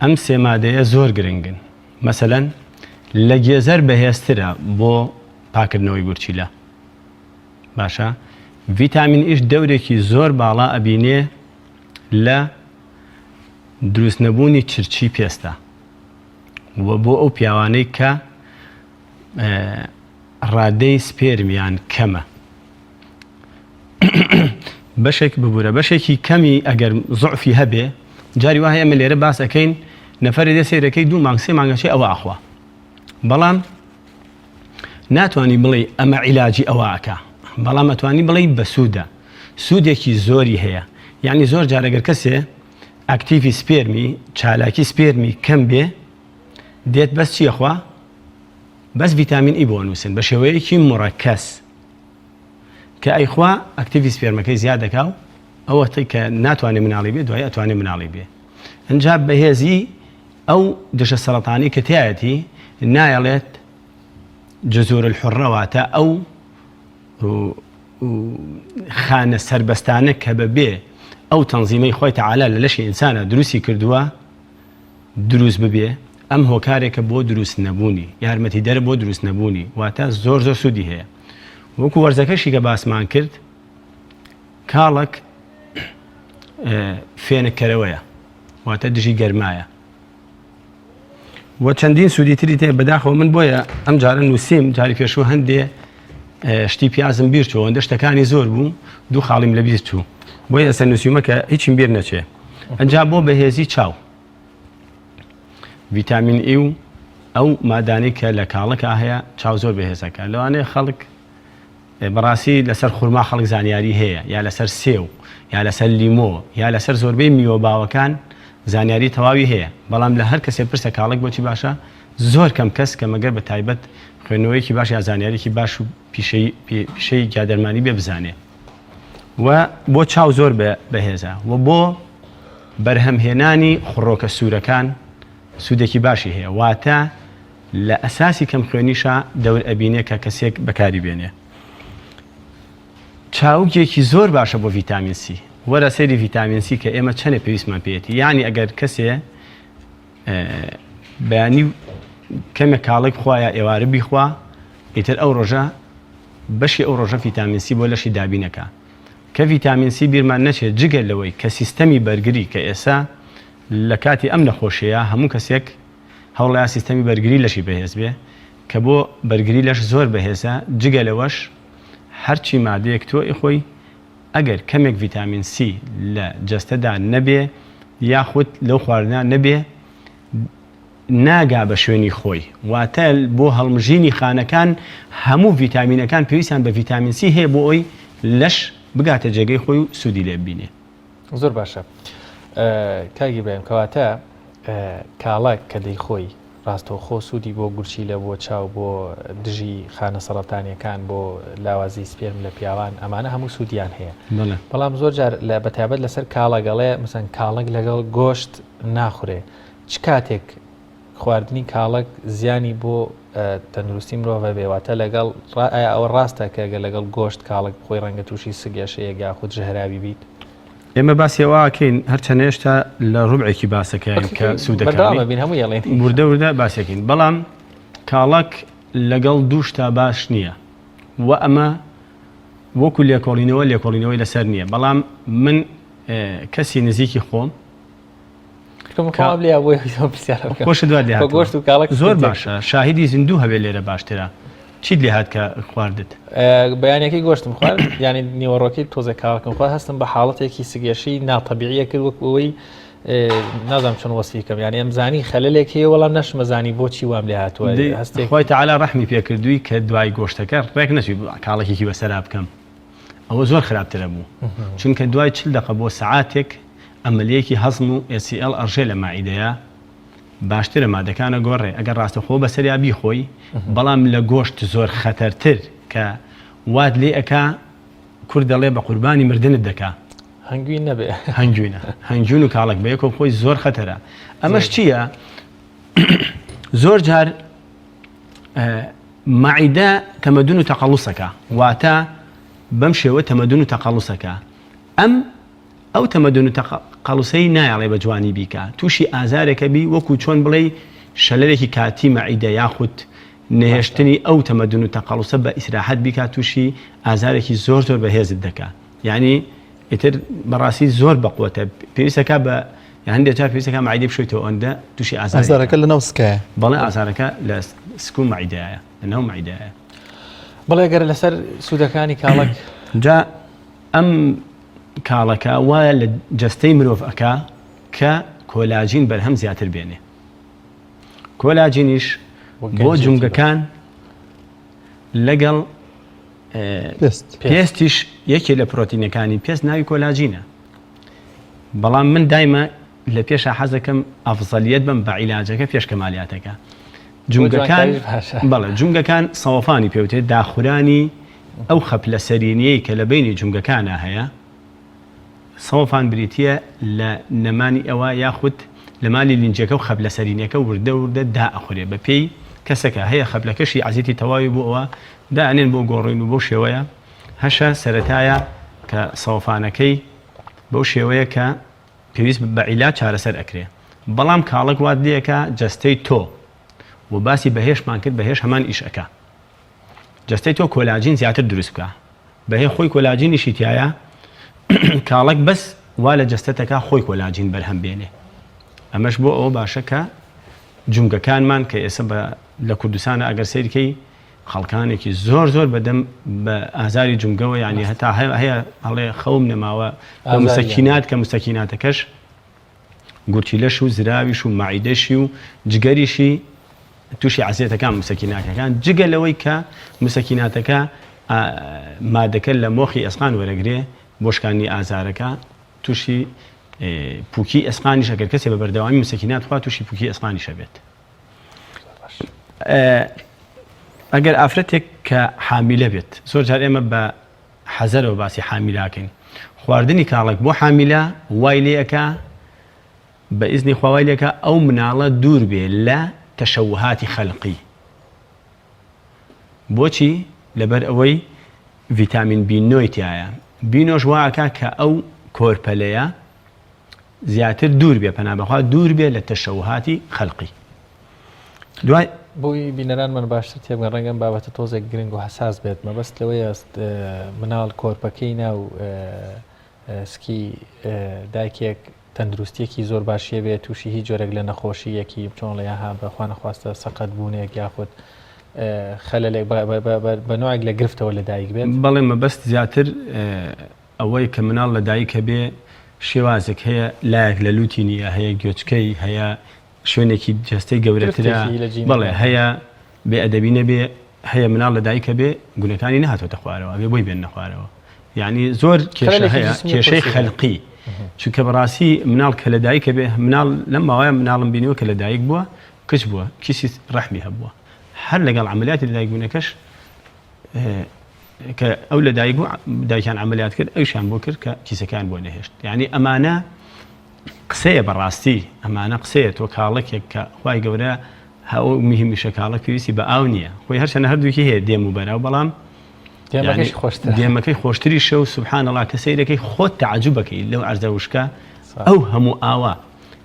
ئەم سێ مادەیە زۆر گرنگن مەسەلەن لە گێزەر بەهێزترە بۆ پاکردنەوەی گورچیلە باشە ڤیتامین ئیش دەورێکی زۆر باڵا ئەبینێ لە دروست نەبوونی چرچی پێستە و بۆ ئەو پیاوانەی کە ڕادەی سپێرمیان کەمە بەشێک ببوورە بەشێکی کەمی ئەگەر زوعفی هەبێ جاری وایە ئەمە لێرە باس ئەەکەین نەفەری دە سێرەکەی 2 مانگ 3 مانگەشی ئەوە ئاخوا بەڵام ناتوانانی بڵێ ئەمە عیلاجی ئەوەکە بەڵام ئەتوانی بڵێ بە سوودە سوودێکی زۆری هەیە یعنی زۆر جارەگەر کەسێ ئەکتیڤی سپێرمی چالاکی سپێرمی کەم بێ دێت بەس چیەخوا بەس ڤیتامین ئی بۆ نووسن بە شێوەیەکی مڕەکەس کە ئەیخوا ئەکتیڤی سپێرمەکەی زیاد دەکاو ئەوە کە ناتوانێت مناڵی بێ دوای ئەتوانێت مناڵی بێ ئەنجا بەهێزی ئەو دژە سەرەتانی کە تایەتی نایەڵێت جزور الحڕەواتە ئەو خانە سربەستانە کە بەبێ ئەو تەنزیمەی خۆی تەعالا لە لەشی ئینسانە دروستی کردووە دروست ببێ ئەم هۆکارێکە بۆ دروست نەبوونی یارمەتی دەر بۆ دروست نەبوونی واتە زۆر زۆر سوودی هەیە وەکو وەرزەکەشی کە باسمان کرد کاڵک فێنکەرەوەیە واتە دژی گەرمایە وە چەندین سوودی تری تێ بەداخەوە من بۆیە ئەم جارە نووسیم جاری پێشوو هەندێ شتی پیازم بیر چوە ئەوەندە شتەکانی زۆر بوو 2 خاڵیم لە بیر چوو بۆیە ئەسەر نووسیمە کە هیچیم بیر نەچێ ئەنجا بۆ بەهێزی چاو ڤیتامین ئی و ئەو مادانەی کە لە کاڵەکە هەیە چاو زۆر بەهێزەکە لەوانەیە خەڵک بەڕاستی لەسەر خورما خەڵک زانیاری هەیە یا لەسەر سێو یا لەسەر لیمۆ یا لەسەر زۆربەی میوەباوەکان زانیاری تەواوی هەیە بەڵام لە هەر کەسێ پرسە کاڵک بۆچی باشە زۆر کەم کەس کە مەگەر بە تایبەت خوێندنەوەیەکی باش یا زانیارێکی باش و پیشەی جادەرمانی بێ بزانێ و بۆ چاو زۆر بەهێزە و بۆ بەرهەمهێنانی خوڕۆکە سوورەکان سوودێکی باشی هەیە واتە لە ئەساسی کەم خوێنیشە دەور ئەبینێ کە کەسێک بەکاری بێنێ چاوکێکی زۆر باشە بۆ ڤیتامین سی وەرە سەیری ڤیتامین سی کە ئێمە چەنە پێویستمان پێێتی یعنی ئەگەر کەسێ بەیانی کەمێک کاڵێک خوایە ئێوارە بیخوا ئیتر ئەو ڕۆژە بەشی ئەو ڕۆژە ڤیتامین سی بۆ لەشی دابینەکە کە ڤیتامین سی بیرمان نەچێت جگە لەوەی کە سیستەمی بەرگری کە ئێستا لە کاتی ئەم نەخۆشیەیە هەموو کەسێک هەوڵەیە سیستەمی بەرگری لەشی بەهێز بێ کە بۆ بەرگری لەش زۆر بەهێزە جگە لەوەش هەرچی مادەیەک تۆ ئیخۆی ئەگەر کەمێک ڤیتامین سی لە جەستەدا نەبێ یاخود لەو خواردنا نەبێ ناگا بە شوێنی خۆی واتە بۆ هەڵمژینی خانەکان هەموو ڤیتامینەکان پێویستیان بە ڤیتامین سی هەیە بۆ ئەوی لەش بگاتە جێگەی خۆی و سوودی لێ ببینێ زۆر باشە کاگی برایم کەواتە کاڵک کە دەیخۆی ڕاستەوخۆ سوودی بۆ گورچیلە بۆ چاو بۆ دژی خانە سەرەتانیەکان بۆ لاوازی سپێرم لە پیاوان ئەمانە هەموو سوودیان هەیە بەڵام زۆر جار لە بەتابەت لەسەر کاڵەگەڵێ مثلا کاڵک لەگەڵ گۆشت ناخورێ چ کاتێک خواردنی کاڵک زیانی بۆ تەندروستی مرۆڤ بێواتە لەگەڵ ئەوە ڕاستە کە لەگەڵ گۆشت کاڵک خۆی ڕەنگە تووشی سگەشەیە یاخود ژەهراوی بیت ئێمە باسیەوەکەین هەرچەند هێشتا لە ڕوبعێکی باسەکەین کە سوودەکانی بین هەموو یاڵێن وردە وردە باسێکین بەڵام کاڵک لەگەڵ دووشتا باش نییە و ئەمە وەکو لێکۆڵینەوەی لەسەر نییە بەڵام من کەسی نزیکی خۆم خۆش گۆشت و کاڵک زۆر باشە شاهیدی زیندوو هەبێ لێرە باشترە چیت لێ هات کە خواردت بەیانێکی گۆشتم خوارد ینی نیوەڕۆکی تۆزە کاڵکم خوا هەستم بە حاڵەتێکی سگەشی ناتەبیعیە کرد وەکەوەی نازانم چۆن وەسفیکەم یانی ئەمزانی خەلەلێک هەیە وەڵام نەشمەزانی بۆچی وام لێ هاتووە هەستێک خۆی تەعالا ڕەحمی پێکردووی کە دوای گۆشتەکە ڕێک نەچوی کاڵێکێکی بەسەرا بکەم ئەوە زۆر خراپترە بوو چونکە دوای 40 دقە بۆ سەعاتێک ئەمەلەیەکی هەزم و ACL ئەڕژێ لە ماعیدەیە باشترە مادەکانە گۆڕێ ئەگەر ڕاستەخۆ بەسەریا بیخۆی بەڵام لە گۆشت زۆر خەتەرتر کە وات لێ ئەکا کورد دەڵێ بە قوربانی مردنت دەکا هەنگوی نەبێ هەنگوینە هەنگوین و کاڵک بە یەکۆ خۆی زۆر خەتەرە ئەمەش چییە؟ زۆر جار معیدە تەمەدون و تەقەڵوسەکە واتە بەم شێوە تەمەدون و تەقەڵوسەکە ئەو تەمەدون و تەقەڵوسەی نایەڵێ بە جوانی بیکە تووشی ئازارێکە بی وەکو چۆن بڵێ شەلەرێکی کاتی مەعیدە یاخود نهێشتنی ئەو تەمەدون و تەقەڵوسە بە ئیسراحەت بیکات تووشی ئازارێکی زۆر زۆر بەهێزت دەکات یعنی ئیتر بەڕاستی زۆر بەقوتە پێویستەکە بە هەندێک جار پێویستەکە مەعیدە بشوێتەوە ئەوەندە تووشی ئازارەکە لەناو سکایە بەڵێ ئازارەکە لە سکو مەعیدەیە لەناو مەعیدەیە بڵێ گەر لەسەر سوودەکانی کاڵک جا ئەم کاڵەکە وایە لە جەستەی مرۆڤ ئەکا کە کۆلاجین بەرهەم زیاتر بێنێ کۆلاجینیش بۆ جونگەکان لەگەڵ پێستیش یەکێ لە پرۆتینەکانی پێست ناوی کۆلاجینە بەڵام من دایمە لە پێشە حەزەکەم ئەفزەلیەت بم بە عیلاجەکە پێش کەمالیاتەکە جونگەکان بەڵێ جونگەکان سەوەفانی پێوتێت داخورانی ئەو خەپلە سەرینیەی کە لە بینی جونگەکانە هەیە سەوەفان بریتیە لە نەمانی ئەوە یاخود لە مالی لینجەکە و خەپلە سەرینیەکە وردە وردە دائەخورێ بە پێی کەسەکە هەیە خەپلەکەشی عەزیەتی تەواوی بۆ ئەوە دائەنێن بۆ گۆڕین و بۆ شێوەیە هەشە سەرەتایە کە سەوەفانەکەی بەو شێوەیە کە پێویست بە عیلاج چارەسەر ئەکرێ بەڵام کاڵک وات لێکە جەستەی تۆ و باسی بەهێشمان کرد بەهێش هەمان ئیشەکە جەستەی تۆ کۆلاجین زیاتر دروست بکە بەهێ خۆی کۆلاجینیشی تایە کاڵک بەس وا لە جەستەتەکە خۆی کۆلاجین بەرهەم بێنێ ئەمەش بۆ ئەوە باشە کە جونگەکانمان کە ئێستا لە کوردستانە ئەگەر سەیرکەی خەڵکانێکی زۆر زۆر بەدەم بە ئازاری جونگەوە یعنی هەتا هەیە هەڵێ خەوم نەماوە بە مستەکینات کە مستەکیناتەکەش گورچیلەش و زراویش و مەعیدەشی و جگەریشی تووشی عەزیەتەکان مستەکیناتەکان جگە لەوەی کە مستەکیناتەکە مادەکە لە مۆخی ئەسقان وەرەگرێ بۆشکانی ئازارەکە تووشی پوکی ئەسقانیش ئەگەر کەسێ بە بەردەوامی مستەکینات خوا تووشی پوکی ئەسقانیشە بێت ئەگەر ئافرەتێک کە حامیلە بێت زۆر جار ئێمە بە حەزەرەوە باسی حامیلاکەین خواردنی کاڵک بۆ حامیلە وای لێەکە بە ئیزنی خوا وای لێەکە ئەو مناڵە دوور بێ لە تەشەوهاتی خەلقی بۆچی لەبەر ئەوەی ڤیتامین بی9 تایە بینۆش واکە کە ئەو کۆرپەلەیە زیاتر دوور بێ پەنابەخوا دوور بێ لە تەشەوهاتی خەلقی دوای بۆی بینەران من باشتر تێبگەن ڕەنگەم بابەتە تۆزێک گرنگ و حساس بێت مەبەست لەوەی ئەست مناڵ کۆرپەکەی ناو سکی دایکێک تەندروستیەکی زۆر باشیە بێت تووشی هیچ جۆرەك لە نەخۆشیەکی چۆن لە یاها بەخوا نەخواستە سەقەت بوونێک یاخود خەلەلێک بە نوعێک لە گرفتەوە لە دایک بێت بەڵێ مەبەست زیاتر ئەوەی کە مناڵ لە دایکە بێ شێوازێک هەیە لایەک لە لوتی نیە هەیە گوێچکەی هەیە شوێنێکی جەستەی گەورەترە بەڵێ هەیە بێ ئەدەبی نەبێ هەیە مناڵ لە دایکە بێ گونەکانی نهاتۆتە خوارەوە بێ بۆی بێن نەخوارەوە یعنی زۆر کێشە هەیە کێشەی خەلقی چونکە بەڕاستی مناڵ کە لە دایکە بێ مناڵ لەم ماوەیە مناڵم بینیوە کە لە دایک بووە کچ بووە کیسی ڕەحمی هەبووە هەر لەگەڵ عملیاتی لە دایکبوونەکەش کە ئەو لە دایک بوو دایکیان عملیات کرد ئەوشیان بۆ کرد کە کیسەکان بۆ نەهێشت یعنی ئەمانە قسەیە بەڕاستی ئەمانە قسەیە تۆ کاڵێکێک کە خوای گەورە هەو میهمیشە کاڵک پێویستی بە ئاو نییە خۆی هەرچەنە هەردووکی هەیە دێم و بەراو بەڵام دێمەکەی خۆشتری شە و سوبحان الله کە سەیرەکەی خۆت تەعەجوبەکەی لەو عەرزە وشکە ئەو هەموو ئاوا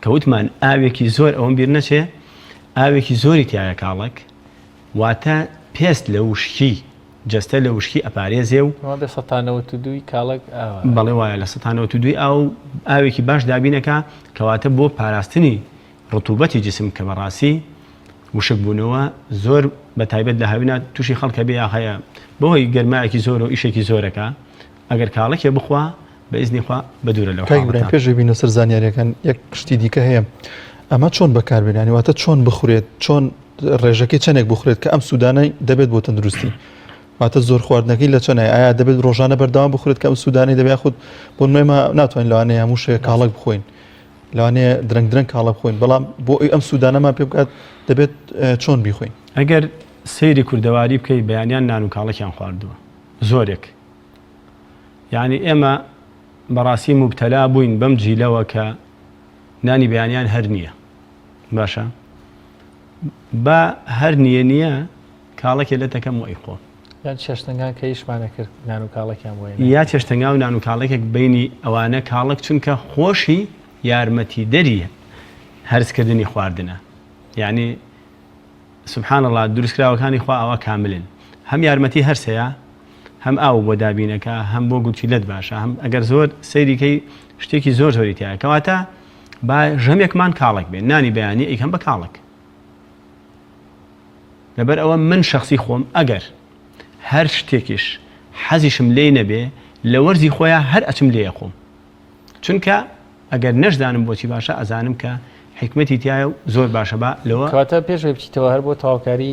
کە وتمان ئاوێکی زۆر ئەوەم بیر نەچێ ئاوێکی زۆری تایە کاڵک واتە پێست لە وشکی جەستە لە وشکی ئەپارێزێ و کاڵک بەڵێ وایە لە 1992 ئاوێکی باش دابینەکە کەواتە بۆ پاراستنی ڕتوبەتی جسم کە بەڕاستی وشک بوونەوە زۆر بە تایبەت لە هاوینات تووشی خەڵکە بێ هەیە بەهۆی گەرمایەکی زۆر و ئیشێکی زۆرەکە ئەگەر کاڵێکێ بخوا بە ئیزنی خوا بە دوورە لەو پێش بینە سەر زانیاریەکان یەک شتی دیکە هەیە ئەمە چۆن بەکاربێنانی واتە چۆن بخورێت چۆن ڕێژەکەی چەندێک بخورێت کە ئەم سوودانەی دەبێت بۆ تەندروستی واتە زۆر خواردنەکەی لە چۆنای ئایا دەبێت ڕۆژانە بەردەوام بخورێت کە ئەم سوودانەی دەبێت خودت بۆ نوێمە ناتوانین لەوانەیە هەموو شەیە کاڵک بخۆین لەوانەیە درەنگ کاڵک بخۆین بەڵام بۆ ئەم سوودانەمان پێ بکات دەبێت چۆن بیخۆین ئەگەر سەیری کوردەواری بکەی بەیانیان نان و کاڵەکیان خواردووە زۆرێک یعنی ئێمە بەڕاستی مبتەلا بووین بەم جیلەوە کە نانی بەیانیان هەر نییە باشە بە هەر نییە کاڵەکێ لە دەکەم وەی خۆ یان چێشتنگان کە ئیشمانە کرد نان و کاڵەکیان بۆ یا چێشتەنگا و نان و کاڵێکێک بینی ئەوانە کاڵک چونکە خۆشی یارمەتی دەریە هەرسکردنی خواردنە یعنی سبحان الله دروستکراوەکانی خوا ئەوە کاملن هەم یارمەتی هەرسەیە هەم ئاو بۆ دابینەکە هەم بۆ گوچیلت باشە هەم ئەگەر زۆر سەیریکەی شتێکی زۆر زۆری تایە کەواتە با ژەمێکمان کاڵک بێن نانی بەیانی ئەیکەم بە کاڵک لەبەر ئەوە من شخصی خۆم ئەگەر هەر شتێکیش حەزیشم لێ نەبێ لە وەرزی خۆیان هەر ئەچم لێ خۆم چونکە ئەگەر نەشدانم بۆچی باشە ئەزانم کە حکمەتی تایە و زۆر باشە بە لەوە کەواتە پێشوەی بچیتەوە هەر بۆ تەواوکاری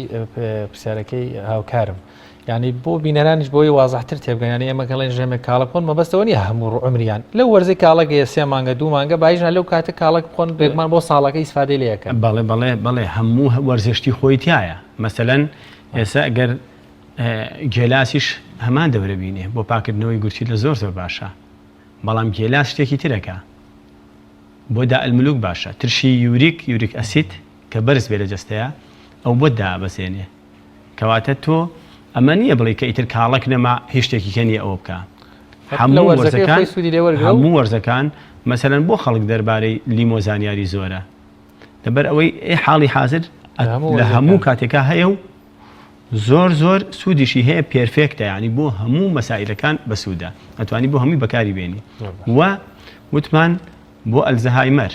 پرسیارەکەی هاوکارم یعنی بۆ بینەرانیش بۆی وازەحتر تێبگەیانی ئێمە گەڵێن ژەمێک کاڵک بخۆن مەبەستەوە نیە هەموو عمریان لەو وەرزی کاڵەکە 3 مانگە 2 مانگە باژنا لەو کاتە کاڵک بخۆن بێگمان بۆ ساڵەکە ئیسفادەی لەکە بەڵێ هەموو وەرزشتی خۆی تایە مەسەلەن ئێستا ئەگەر گێلاسیش هەمان دەورە بینێ بۆ پاکردنەوەی گورچی لە زۆر باشە بەڵام گێلاس شتێکی ترەکە بۆ دائەلملوک باشە ترشی یوریک ئەسید کە بەرز بێ لە جەستەیە ئەو بۆ دابەسێنێ کەواتە تۆ ئەمە نییە بڵێ کە ئیتر کاڵک نەما هیچ شتێکی کەنیە ئەوە بکە هەموو وەرزەکان مەسەلەن بۆ خەڵک دەربارەی لیمۆزانیاری زۆرە لەبەر ئەوەی حاڵی حازر لە هەموو کاتێکا هەیە و زۆر سوودیشی هەیە پێرفێکتە ینی بۆ هەموو مەسائلەکان بە سوودە ئەتوانی بۆ هەمووی بەکاری بێنی و وتمان بۆ ئەلزەهایمەر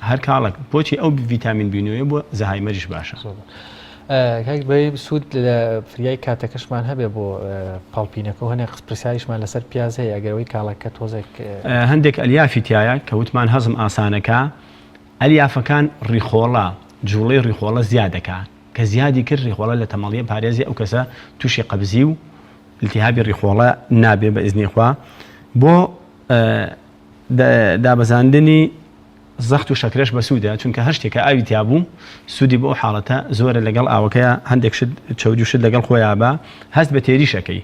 هەر کاڵک بۆچی ئەو ڤیتامین بینوێ بۆ زەهایمەریش باشە بە سوود لە فریای کاتەکەشمان هەبێ بۆ پاڵپینەکە و هەنێک قسپرسیاریشمان لەسەر پیاز هەیە ئەگەرەوەی کاڵەکە تۆزێک هەندێک ئەلیافی تایە کە وتمان هەزم ئاسانەکە ئەلیافەکان ڕیخۆڵە جوڵەی ڕیخۆڵە زیادەکە کە زیادی کرد ڕیخۆڵە لە تەمەڵیە پارێزی ئەو کەسە تووشی قەبزی و التیهابی ڕیخۆڵە نابێ بە ئیزنی خوا بۆ دابەزاندنی زەخت و شەکرەش بە سوودە چونکە هەر شتێکە ئاوی تیابوو سوودی بۆ حاڵەتە زۆرە لەگەڵ ئاوەکەیە هەندێک شت چەوج و شت لەگەڵ خۆیان بە هەست بە تێریشەکەی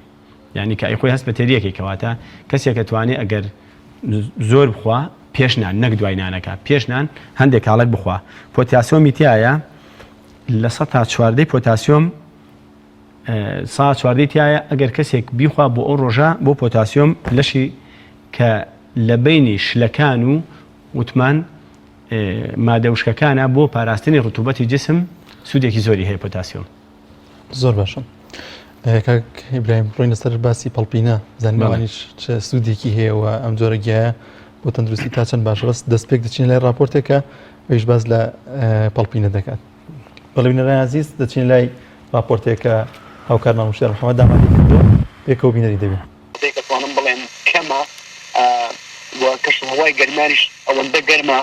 یعنی کە ئەی خۆی هەست بە تێریەکەی کەواتە کەسێکە توانێت ئەگەر زۆر بخوا پێشنان نەک دوای نانەکە پێشنان هەندێک کاڵک بخوا پۆتاسیۆمی تایە لە 100 تا 4 پۆتاسیۆم 100 تایە ئەگەر کەسێک بیخوا بۆ ئەو ڕۆژە بۆ پۆتاسیۆم لەشی کە لە بینی شلەکان و وتمان مادەوشکەکانە بۆ پاراستنی ڕتوبەتی جسم سوودێکی زۆری هەیە پۆتاسیۆم زۆر باشە کاک ئیبراهیم ڕۆینە سەر باسی پەڵپینە زانیوانیش چه سوودێکی هەیەەوە ئەم جۆرەگیایە بۆ تەندروستی تا چەند باشڕست دەستپێک دەچین لای راپۆرتێکە ئەویش باز لە پەڵپینە دەکات بەڵێبینەرانی عزیز دەچین لای راپۆرتێکە هاوکار مامۆستای محەممەد دامانی کردووە پێکەوە بینەری دەبێت دەتوانم بڵێم کەمە و کەشهەوای گەرمانیش ئەوەندە گەرمە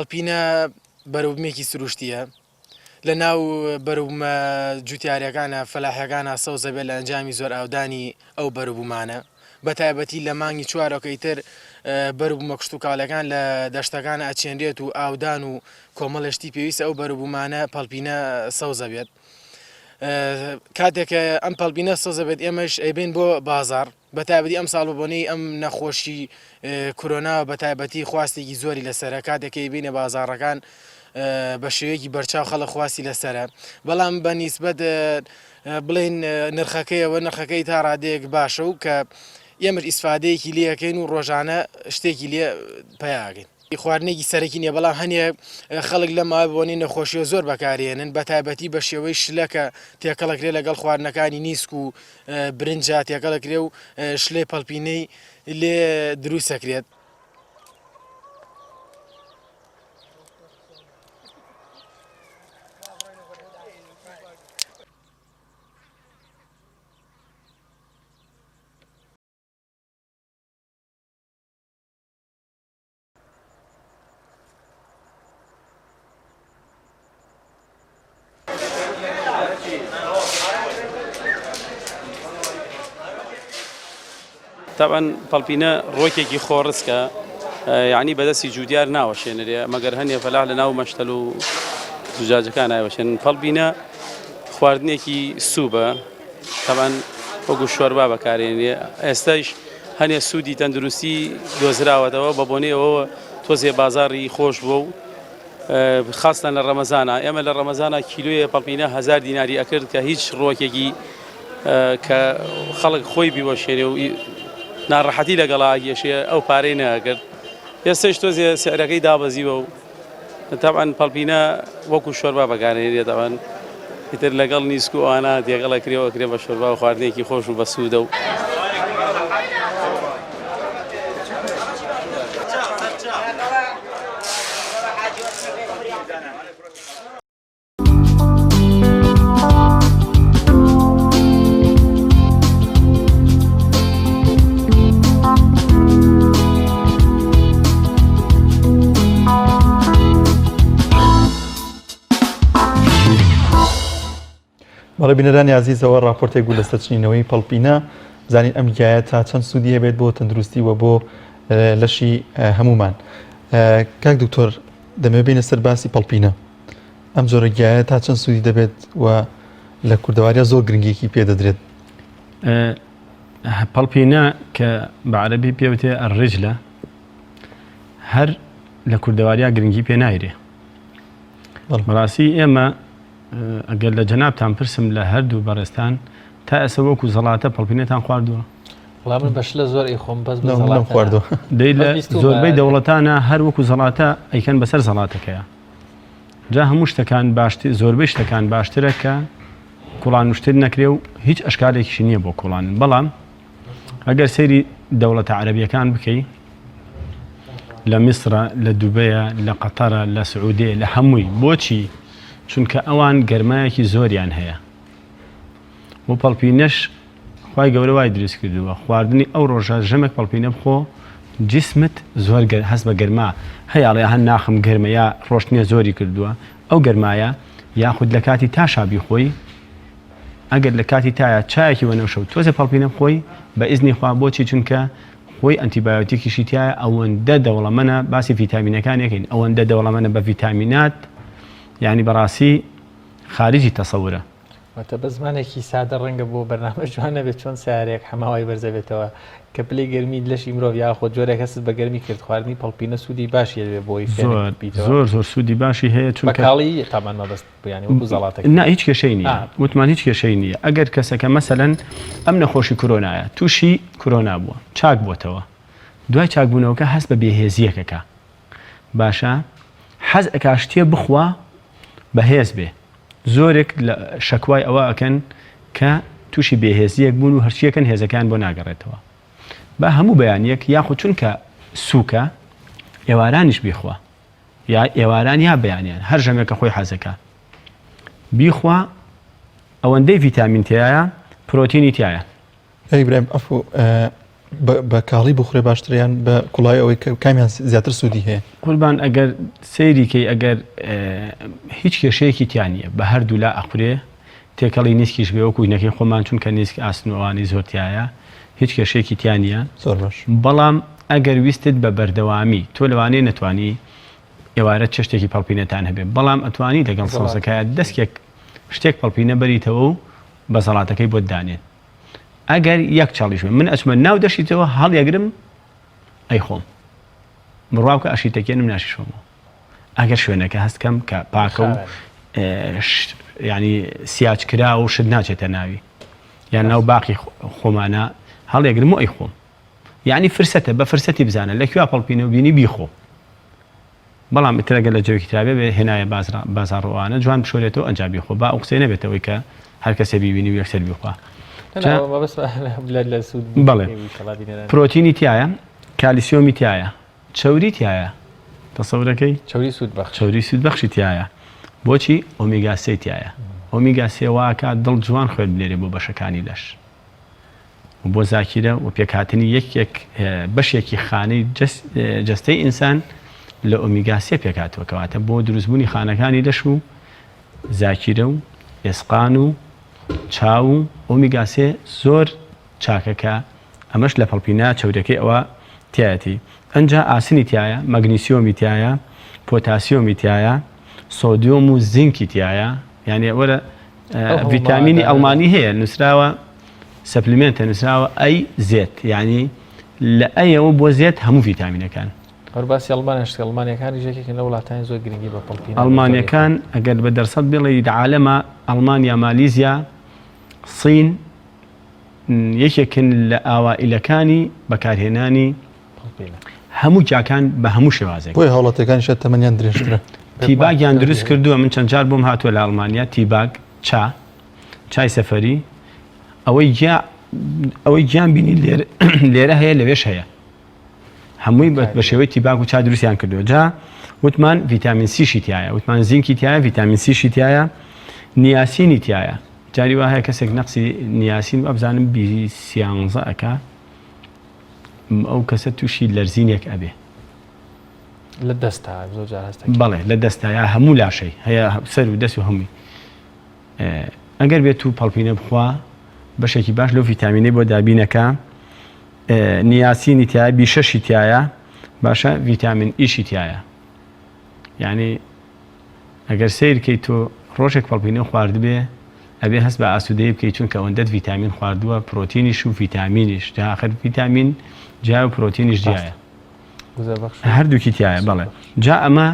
پاڵپینە بەروبمێکی سروشتیە لە ناو بەروبمە جوتیارەکانە فەلاحەکانە سەوزە بێت لە ئەنجامی زۆر ئاودانی ئەو بەروبوومانە بە تایبەتی لە مانگی چوارەکەی تر بەروبمە کشت و کاڵەکان لە دەشتەکان ئەچێنرێت و ئاودان و کۆمەڵشتی پێویستە ئەو بەروبوومانە پەڵپینە سەوزە بێت کاتێکە ئەم پەڵپینە سەوزە بێت ئێمەش ئەیبین بۆ بازار بە تایبەتی ئەم ساڵ بۆنەی ئەم نەخۆشی کۆرۆنا بە تایبەتی خواستێکی زۆری لەسەرە کاتێکی بینە بازاڕەکان بە شێوەیەکی بەرچاو خەڵک خواستی لەسرە بەڵام بە نیسبەت بڵێن نرخەکەیەوە نرخەکەی تا ڕادەیەک باشە و کە ئێمە ئیسفادەیەکی لێەکەین و ڕۆژانە شتێکی لێ پەیاگەین خواردنێکی سەرەکی نیە بەڵام هەنێ خەڵک لە مابوونی نەخۆشیە زۆر بەکارێنن بە تایبەتی بە شێوەی شلەکە تێکەڵەکرێ لەگەڵ خواردنەکانی نیسک و برنجا تێکەڵەکرێ و شلێ پەڵپینەی لێ دروستەکرێت. طبعا پەڵپینە ڕۆکێکی خۆڕسکە یعنی بەدەستی جوودیار ناوەشێنرێ مەگەر هەنێ فەلاح لە ناو مەشتەل و زوجاجەکان نایوەشێن. پەڵپینە خواردنێکی سووبە طبعا وەکو شۆربا بەکارێنێ. ئێستاش هەنێ سوودی تەندروستی دۆزراوەتەوە بە بۆنەوە تۆزێ بازاڕی خۆش بووە و خاستان لە ڕەمەزانە. ئێمە لە ڕەمەزانە کیلۆیە پەڵپینە 1000 دیناری ئەکرد کە هیچ ڕۆکێکی کە خەڵک خۆی بیوەشێنێ و ناڕەحەتی لەگەڵا گێشێ ئەو پارەی نەکرد. ئێستاش تۆزێ سعرەکەی دابەزیوە و طبعا پەڵپینە وەکو شۆربا بەکارێنێت. طبعا ئیتر لەگەڵ نیسک و ئەوانە تێگەڵەکرێەوە کرێ بە شۆربا و خواردنێکی خۆش و بەسوودە و بەڵێ بینەرانی عزیزەوە راپۆرتێک بوو لە سەرچینەوەی پەڵپینە زانین ئەم گیایە تا چەند سوودی هەبێت بۆ تەندروستی و بۆ لەشی هەمومان. کاک دکتۆر دەمە بینە سەر باسی پەڵپینە ئەم جۆرە گیایە تا چەند سوودی دەبێت و لە کوردەواریە زۆر گرنگێکی پێدەدرێت. پەڵپینە کە بە عەرەبی پێوتێ ئەڕێجلە هەر لە کوردەواریە گرنگی پێ نایرێ. بەڕاستی ئێمە ئەگەر لە جەنابتان پرسم لە هەردوو بەڕێستان تا ئێستا وەکو زەڵاتە پەڵپینەتان خواردووە؟ وڵام من بەش لە زۆر ئەیخۆم بەس بە خواردووە. دەی لە زۆربەی دەوڵەتانە هەر وەکو زەڵاتە ئەیکەن بەسەر زەڵاتەکەیە. جا هەموو شتەکان باشتر زۆربەی شتەکان باشترە کە کوڵان وشتر نەکرێ و هیچ ئەشکالێکیشی نییە بۆ کوڵانن. بەڵام ئەگەر سەیری دەوڵەتە عەرەبیەکان بکەی لە میسرە لە دووبەیە لە قەتەرە لە سعودێ لە هەمووی بۆچی؟ چونکە ئەوان گەرمایەکی زۆریان هەیە و پەڵپینەش خوای گەورە وای دروست کردووە خواردنی ئەو ڕۆژە ژەمێک پەڵپینە بخۆ جسمت زۆر هەست بە گەرما هەیەڵێ هەن ناخم گەرمە یا ڕۆشتنیە زۆری کردووە ئەو گەرمایە یاخود لە کاتی تاشابی خۆی ئەگەر لە کاتی تایە چایەکی وەنەوشە و تۆزە پەڵپینە بخۆی بە ئیزنی خوا بۆچی چونکە خۆی ئەنتیبایۆتیکیشی تایە ئەوەندە دەوڵەمەنە باسی ڤیتامینەکانێکین ئەوەندە دەوڵەمەنە بە ڤیتامینات یعنی بەڕاستی خارجی تەسەورە. واتە بە زمانێکی سادە ڕەنگە بۆ بەرنامە جوانە بێت چۆن سیارێک هەماوای بەرزە بێتەوە کە پلەی گەرمی لەشی مرۆڤ یاخۆ جۆرێک هەست بە گەرمی کرد خواردنی پەڵپینە سوودی باشی لێ بۆی زۆر زۆر سوودی باشی هەیە چون بەکاڵی تامان مەبەست بیانی وەکو زەڵاتێک نا هیچ کێشەی نییە وتمان هیچ کێشەی نییە. ئەگەر کەسەکە مەسەلەن ئەم نەخۆشی کۆرۆنایە تووشی کۆرۆنا بووە چاک بووەتەوە دوای چاکبوونەوەکە هەست بە بێهێزیەکەکە باشە حەز ئەکا شتێ بخوا بەهێز بێ. زۆرێک لە شەکوای ئەوە ئەکەن کە تووشی بێهێزیەک بوون و هەرچیەکەن هێزەکان بۆ ناگەڕێتەوە. بە هەموو بەیانیەک یاخود چونکە سووکە ئێوارانیش بیخوا یا ئێواران یا بەیانیان هەر ژەمێکە خۆی حەزەکە بیخوا ئەوەندەی ڤیتامین تایە پرۆتینی تایە. ئەیبراهیم ئەفو بە کاڵی بخورێ باشتریان بە کوڵای ئەوەی کامیان زیاتر سوودی هەیە؟ قوربان ئەگەر سەیریکەی ئەگەر هیچ کێشەیەکی تیانە بە هەردوو لا ئەخورێ تێکەڵی نیسکیش بێ وەکو نەکەی خۆمان چونکە نیسک ئاسنوانی زۆرتیایە هیچ کێشەیەکی تیانە زۆر باش. بەڵام ئەگەر ویستت بە بەردەوامی تۆ لەوانەیە نەتوانی ئێوارە چ شتێکی پەڵپینەتان هەبێت بەڵام ئەتوانی لەگەڵ سەوزەکەیە دەستێک شتێک پەڵپینە بەریتەوە و بە زەڵاتەکەی بۆ دانێت. ئەگەر یەک چاڵیش من ئەچمە ناو دەشیتەوە هەڵیەگرم ئەی خۆم بڕواوکە ئەشیتەکێنم ناشیشەوە ئەگەر شوێنەکە هەستکەم کە پاکە و ینی سیاچکرا و شت ناچێتە ناوی یان ناو باقی خۆمانە هەڵیەگرم و ئەی خۆم یعنی فرسەتە بە فرسەتی بزانە لەکوێ پەڵپینە و بینی بیخۆ بەڵام ئیترەگە لە جەوێکی ترابێ بێ هێنایە بازاڕۆوانە جوان بشۆرێتەوە ئەنجابی خۆ با ئەو قسەی نەبێتەوەی کە هەر کەسێ بیبینی و یەکسەر بیخوا بەڵێ پرۆتینی تایە کالیسیۆمی تایە چەوری تایە تەسەورەکەی چەوری سوودبەخشی تایە بۆچی ئۆمیگا سێ تایە ئۆمیگا سێ واکە دڵ جوان خوێن بنێرێ بۆ بەشەکانی لەش بۆ زاکیرە و پێکهاتنی یەک بەشێکی خانەی جەستەی ئینسان لە ئۆمیگا سێ پێکاتەوە کەواتە بۆ دروستبوونی خانەکانی لەش و زاکیرە و ئێسقان و چاو و ئۆمیگا سێ زۆر چاکەکە ئەمەش لە پەڵپینا چەورەکەی ئەوە تایەتی ئەنجا ئاسنی تایە مەگنیسیۆمی تایە پۆتاسیۆمی تایە سۆدیۆم و زینکی تایە یعنی وەرە ڤیتامینی ئەڵمانی هەیە نووسراوە سەپلیمنتە نووسراوە ئەی زێت یعنی لە ئەیەوە بۆ زێت هەموو ڤیتامینەکان باسی ئەڵمانیەکانی ژێکێکن لە وڵاتانی زۆر گرنگی بە پڵپین ئەڵمانیەکان ئەگەر بە دەرسەد بڵێ عالەمە ئەڵمانیا مالیزیا سین یەکێکن لە ئاوائیلەکانی بەکارهێنانی هەموو جاکان بە هەموو شێوازێک بۆی هاوڵاتەکانی شە تەمەنیان درێژترە تیباگیان دروست کردووە من چەند جار بۆم هاتووە لە ئەڵمانیا تیباگ چای سەفەری ئەوەی گیان بینی لێرە هەیە لەوێش هەیە هەمووی بە شێوەی تیباگ و چا دروستیان کردووە جا وتمان ڤیتامین سیشی تایە وتمان زینکی تایە ڤیتامین سیشی تایە نیاسینی تایە جاری وا هەیە کەسێک نەقسی نیاسین ئەبزانم بیسیانزە ئەکا ئەو کەسە تووشی لەرزینێک ئەبێ لە دەستا بەڵێ لە دەستایە هەموو لاشەی هەیە سەر و دەست و هەمووی ئەگەر بێت و پەڵپینە بخوا بەشێکی باش لەو ڤیتامینەی بۆ دابینەکە نیاسینی تایە بیشەشی تایە باشە ڤیتامین ئیشی تایە یعنی ئەگەر سیرکەی تۆ ڕۆژێک پەڵپینە خواردبێ ئەبێ هەست بە ئاسوودەیە بکەیت چونکە ئەوەندەت ڤیتامین خواردووە پرۆتینیش و ڤیتامینیش تا آخر ڤیتامین جیا و پرۆتینیش جیایە هەردووکی تایە بەڵێ جا ئەمە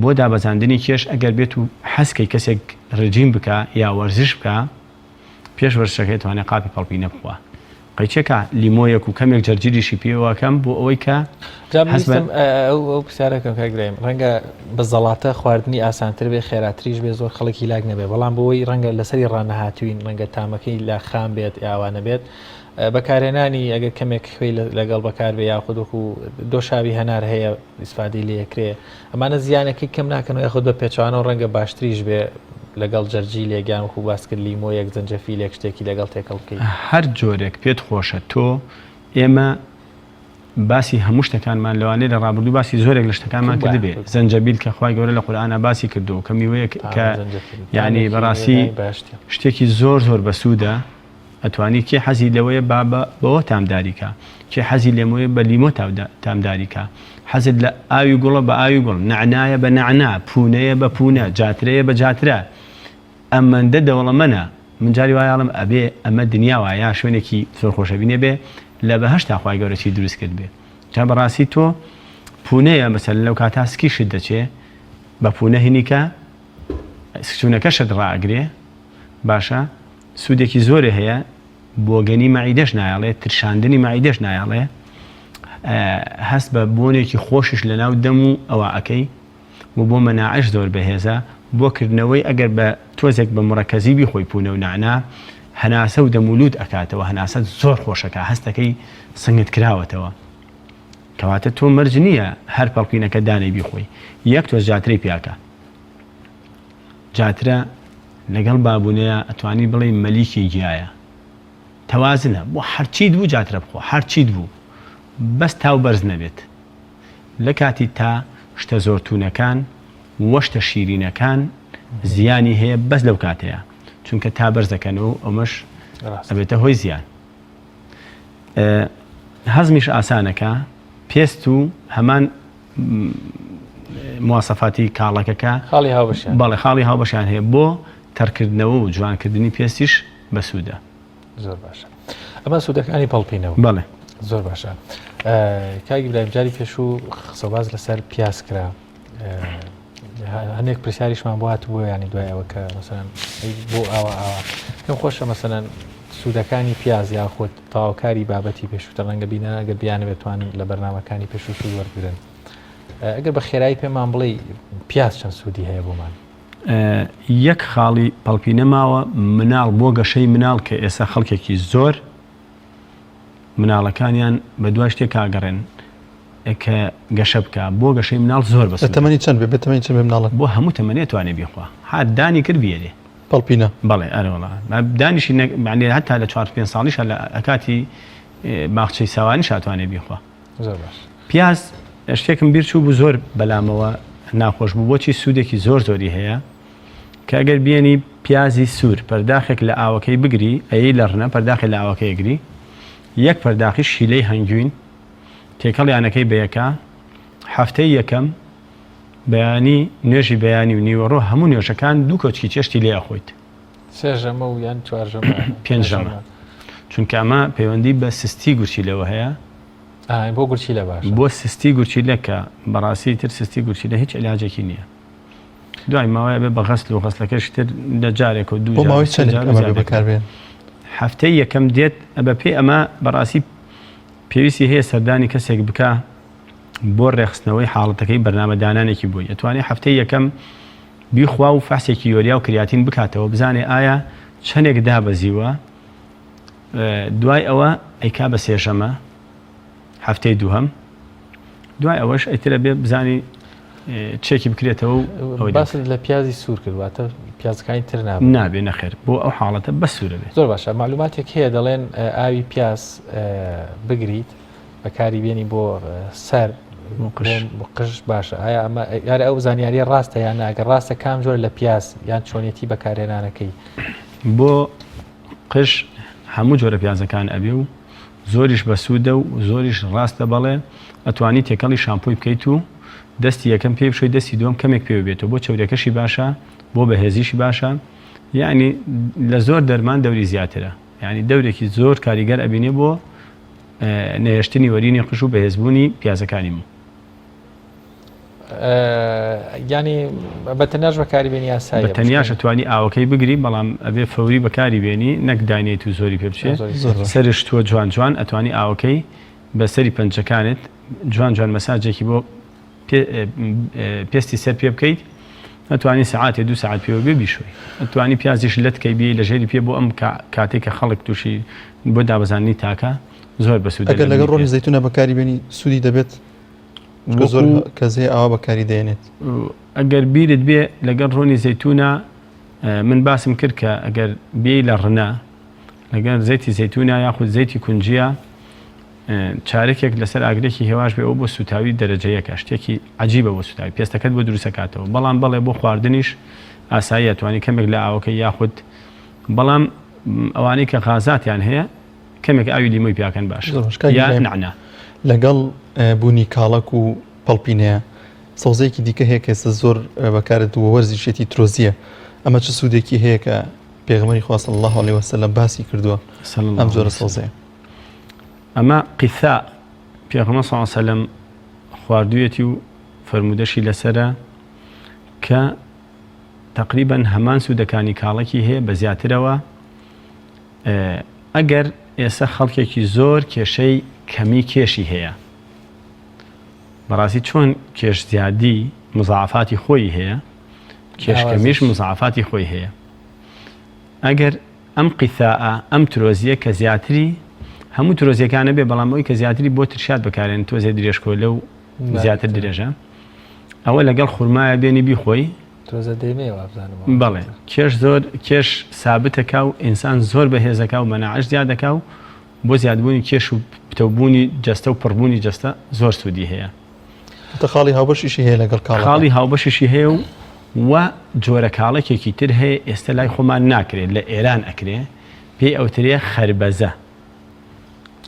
بۆ دابەزاندنی کێش ئەگەر بێت و حەسکەی کەسێک ڕێجیم بکە یا وەرزش بکە پێش وەرزشەکەی توانێت قاپی پەڵپینە بخوا قەیچێکە لیمۆیەک و کەمێک جەرجیریشی پێوەکەم بۆ ئەوەی کە ئەو پرسیارەکەم کاگریم ڕەنگە بە زەڵاتە خواردنی ئاسانتر بێ خێراتریش بێ زۆر خەڵکی لاک نەبێ بەڵام بۆەوەی ڕەنگە لەسەری ڕانەهاتوین ڕەنگە تامەکەی لا خام بێت یاوانە بێت بەکارهێنانی ئەگەر کەمێک خوێی لەگەڵ بەکار بێ یاخودوەکو دۆشاوی هەنار هەیە ئیسفادەی لەکرێ ئەمانە زیانەکەی کەم ناکەنەوە یاخود بە پێچوانەوە ڕەنگە باشتریش بێ لەگەڵ جەرجی لێگیان و باس کرد لیمۆ یەک زەنجەفیل شتێکی لەگەڵ تێکەڵ بکەیت هەر جۆرێک پێت خۆشە تۆ ئێمە باسی هەموو شتەکانمان لەوانەیە لە ڕابردوو باسی زۆرێک لە شتەکانمان کردبێ زەنجەبیل کە خوای گەورە لە قورئانە باسی کردو کە میوەیەک کە یعنی بەڕاستی شتێکی زۆر زۆر بەسوودە ئەتوانی کێ حەزی لەوەیە بەوە تامداریکە کێ حەزی لێمەوەی بە لیمۆ تامداریکە حەزت لە ئاوی گوڵە بە ئاوی گوڵ نعنایە بە نعنا پوونەیە بە پوونە جاترەیە بە جاترە ئەمەندە دەوڵەمەنە من جاری وایاڵم ئەبێ ئەمە دنیا وایە شوێنێکی زۆر خۆشەبینێ بێ لە بەهەشتا خوای گەورە چی دروست کرد بێ جا بەڕاستی تۆ پوونەیە مەسەلەن لەو کاتا سکیشت دەچێ بە پوونە هینیکە سکچوونەکەشت ڕائەگرێ باشە سوودێکی زۆرە هەیە بۆگەنی مەعیدەش نایاڵێ ترشاندنی مەعیدەش نایاڵێ هەست بە بۆنێکی خۆشش لە ناو دەم و ئەوە ئەەکەی و بۆ مەناعش زۆر بەهێزە بۆ کردنەوەی ئەگەر بە تۆزێک بە مڕەکەزی بیخۆی پوونە و نعنا هەناسە و دەمولود ئەکاتەوە هەناسە زۆر خۆشەکە هەستەکەی سنگت کراوەتەوە کەواتە تۆ مەرج نییە هەر پەڵپینەکە دانەی بیخۆی یەک تۆز جاترەی پیاکە جاترە لەگەڵ بابوونەیە ئەتوانی بڵێ مەلیکی گیایە تەوازنە بۆ هەرچیت بوو جاترە بخۆ هەرچیت بوو بەس تاو بەرز نەبێت لە کاتی تا شتە زۆرتونەکان وەشتە شیرینەکان زیانی هەیە بەس لەو کاتەیە چونکە تا بەرز دەکەنەوە ئەمەش ئەبێتە هۆی زیان هەزمیش ئاسانەکە پێست و هەمان مواسەفاتی کاڵەکەکە بەڵێ خاڵی هاوبەشیان هەیە بۆ تەرکردنەوە و جوانکردنی پێستیش بەسوودە زۆر باشە ئەمە سوودەکانی پەڵپینەوە بەڵێ زۆر باشە کاگی برایم جاری پێش و قسەباز لەسەر پیاس کرا هەندێک پرسیاریشمان بۆ هاتبووە ینی دوای ئەوە کە مەسەلەن بۆ ئاوا پێم خۆشە مەسەلەن سوودەکانی پیاز یاخود تاواکاری بابەتی پێشووتە ڕەنگە بینە ئەگەر بیانە بێتوانن لە بەرنامەکانی پێش و سوود وەرگرن ئەگەر بە خێرایی پێمان بڵێ پیاز چەند سوودی هەیە بۆمان؟ یەک خاڵی پەڵپی نەماوە مناڵ بۆ گەشەی مناڵ کە ئێستا خەڵکێکی زۆر مناڵەکانیان بە دوای شتێک کاگەڕێن کە گەشە بکە بۆ گەشەی مناڵ زۆر بەس تەمەنی چەند بێ بێتەمەنی چەند مناڵە بۆ هەموو تەمەنێت توانێ بیخوا هات دانی کرد بێرێ پەڵپینە بەڵێ ئەرەوەڵا دانیشی معنی هەتا لە 4-5 ساڵیش لە ئەکاتی باخچەی ساوانی شاتوانێ بیخوا زۆر باش. پیاز شتێکم بیر چوو بوو زۆر بەلامەوە ناخۆش بوو بۆچی سوودێکی زۆر زۆری هەیە کە ئەگەر بیێنی پیازی سوور پەرداخێک لە ئاوەکەی بگری ئەی لە ڕنە پەرداخی لە ئاوەکەی گری یەک پەرداخی شیلەی هەنگوین تێکەڵیانەکەی بەیەکە هەفتەی یەکەم بەیانی نوێژی بەیانی و نیوەڕۆ هەموو نوێژەکان دوو کۆچکی چێشتی لێ ئەخۆیت سێژەمە و یان چوارژەمە پێنجەمە چونکە ئەمە پەیوەندی بە سستی گورچیلەوە هەیە بۆ گورچی لە باش بۆ سستی گورچیلەکە بەڕاستی تر سستی گورچیلە هیچ علاجێکی نییە دوای ماوەیە بێ بە غەسل و غەسلەکەش تر لە جارێک و دوو بۆ ماوەی چەند ئەمە بەکاربێن هەفتەی یەکەم دێت ئەبە پێی ئەمە بەڕاستی پێویستی هەیە سەردانی کەسێک بکە بۆ ڕێخستنەوەی حاڵەتەکەی بەرنامەدانانێکی بووی ئەتوانێت هەفتەی یەکەم بیخوا و فەسێکی یۆریا و کریاتین بکاتەوە بزانێ ئایا چەندێک دابەزیوە دوای ئەوە ئەیکا بە سێژەمە هەفتەی دووهەم دوای ئەوەش ئەیترە بێ بزانی چێکی بکرێتەوە و باست لە پیازی سوور کردواتە پیازەکانی تر نابێ نەخێر بۆ ئەو حاڵەتە بە سوورە بێت زۆر باشە معلوماتێک هەیە دەڵێن ئاوی پیاز بگریت بەکاری بێنی بۆ سەر قژ باشە ئایا ئەمە یارە ئەو زانیاریە ڕاستە یان ئەگەر ڕاستە کام جۆر لە پیاز یان چۆنیەتی بەکارهێنانەکەی بۆ قژ هەموو جۆرە پیازەکان ئەبێ و زۆریش بە سوودە و زۆریش ڕاستە بەڵێ ئەتوانی تێکەڵی شامپۆی بکەیت و دەستی یەکەم پێ بشۆی دەستی دووەم کەمێک پێ بێتەوە بۆ چەورەکەشی باشە بۆ بەهێزیشی باشە یعنی لە زۆر دەرمان دەوری زیاترە یعنی دەورێکی زۆر کاریگەر ئەبینێ بۆ نەهێشتنی وەرینی قژ و بەهێزبوونی پیازەکانی مو ینی بەتەنیاش بەکاری بێنی یاسایی بەتەنیاش ئەتوانی ئاوەکەی بگری بەڵام ئەبێ فەوری بەکاری بێنی نەک دانێت و زۆری پێ بچێت سەرش تۆ جوان جوان ئەتوانی ئاوەکەی بەسەری پەنجەکانت جوان جوان مەساجێکی بۆ پێستی سەر پێ بکەیت ئەتوانی سعاتێ 2 ساعت پێوە بێ بیشۆی ئەتوانی پیازیش لەت کەی بێ لە ژێری پێ بۆ ئەم کاتێک کە خەڵک تووشی بۆ دابەزاننی تاکە زۆر بەسوود ئەگەر لەگەڵ ڕۆنی زەیتونە بەکاری بێنی سوودی دەبێت زۆر کەزێ ئاوا بەکاری دێنێت ئەگەر بیرت بێ لەگەڵ ڕۆنی زەیتونە من باسم کرد کە ئەگەر بێ لە ڕنا لەگەر زەیتی زەیتونە یاخود زەیتی کونجیە چارێکێک لەسەر ئاگرێکی هێواش بێ ئەو بۆ سوتاوی دەرەجەیەکە شتێکی عجیبە بۆ سوتاوی پێستەکەت بۆ دروستەکاتەوە بەڵام بەڵێ بۆ خواردنیش ئاسایی ئەتوانی کەمێک لە ئاوەکەی یاخود بەڵام ئەوانەی کە غازاتیان هەیە کەمێک ئاوی لیمۆی پیاکەن باش یا نعنا لەگەڵ بوونی کاڵک و پەڵپینەیە سەوزەیەکی دیکە هەیە کە ئێستا زۆر بەکارێت و وەرزیشێتی ترۆزیە ئەمە چه سوودێکی هەیە کە پێغەمبەری خوا صلی الله علیه وسلم باسی کردووە ئەم زۆرە سەوزەیە ئەمە قیثا پێغەمبەر صلی الله علیه وسلم خواردوویەتی و فەرمودەشی لەسەرە کە تقریبا هەمان سوودەکانی کاڵەکی هەیە بە زیاترەوە ئەگەر ئێستا خەڵکێکی زۆر کێشەی کەمی کێشی هەیە بەڕاستی چۆن کێش زیادی مزاعفاتی خۆی هەیە کێشکەمیش مزاعفاتی خۆی هەیە ئەگەر ئەم قیثاءە ئەم ترۆزیە کە زیاتری هەموو ترۆزیەکانە بێ بەڵام ئەوی کە زیاتری بۆ ترشات بەکارێن تۆزێ درێژکۆلە و زیاتر درێژە ئەوە لەگەڵ خورمایە بێنی بیخۆی بەڵێ کێش زۆر کێش سابتەکە و ئینسان زۆر بەهێزەکە و مەناعەش زیاد دەکا و بۆ زیادبوونی کێش و پتەوبوونی جەستە و پڕبوونی جەستە زۆر سوودی هەیە خاڵی هاوبەشیشی هەیە لەگەڵ کاڵ خاڵی هاوبەشیشی هەیە و جۆرە کاڵێکێکی تر هەیە ئێستا لای خۆمان ناکرێت لە ئێران ئەکرێ پێی ئەوترێ خەربەزە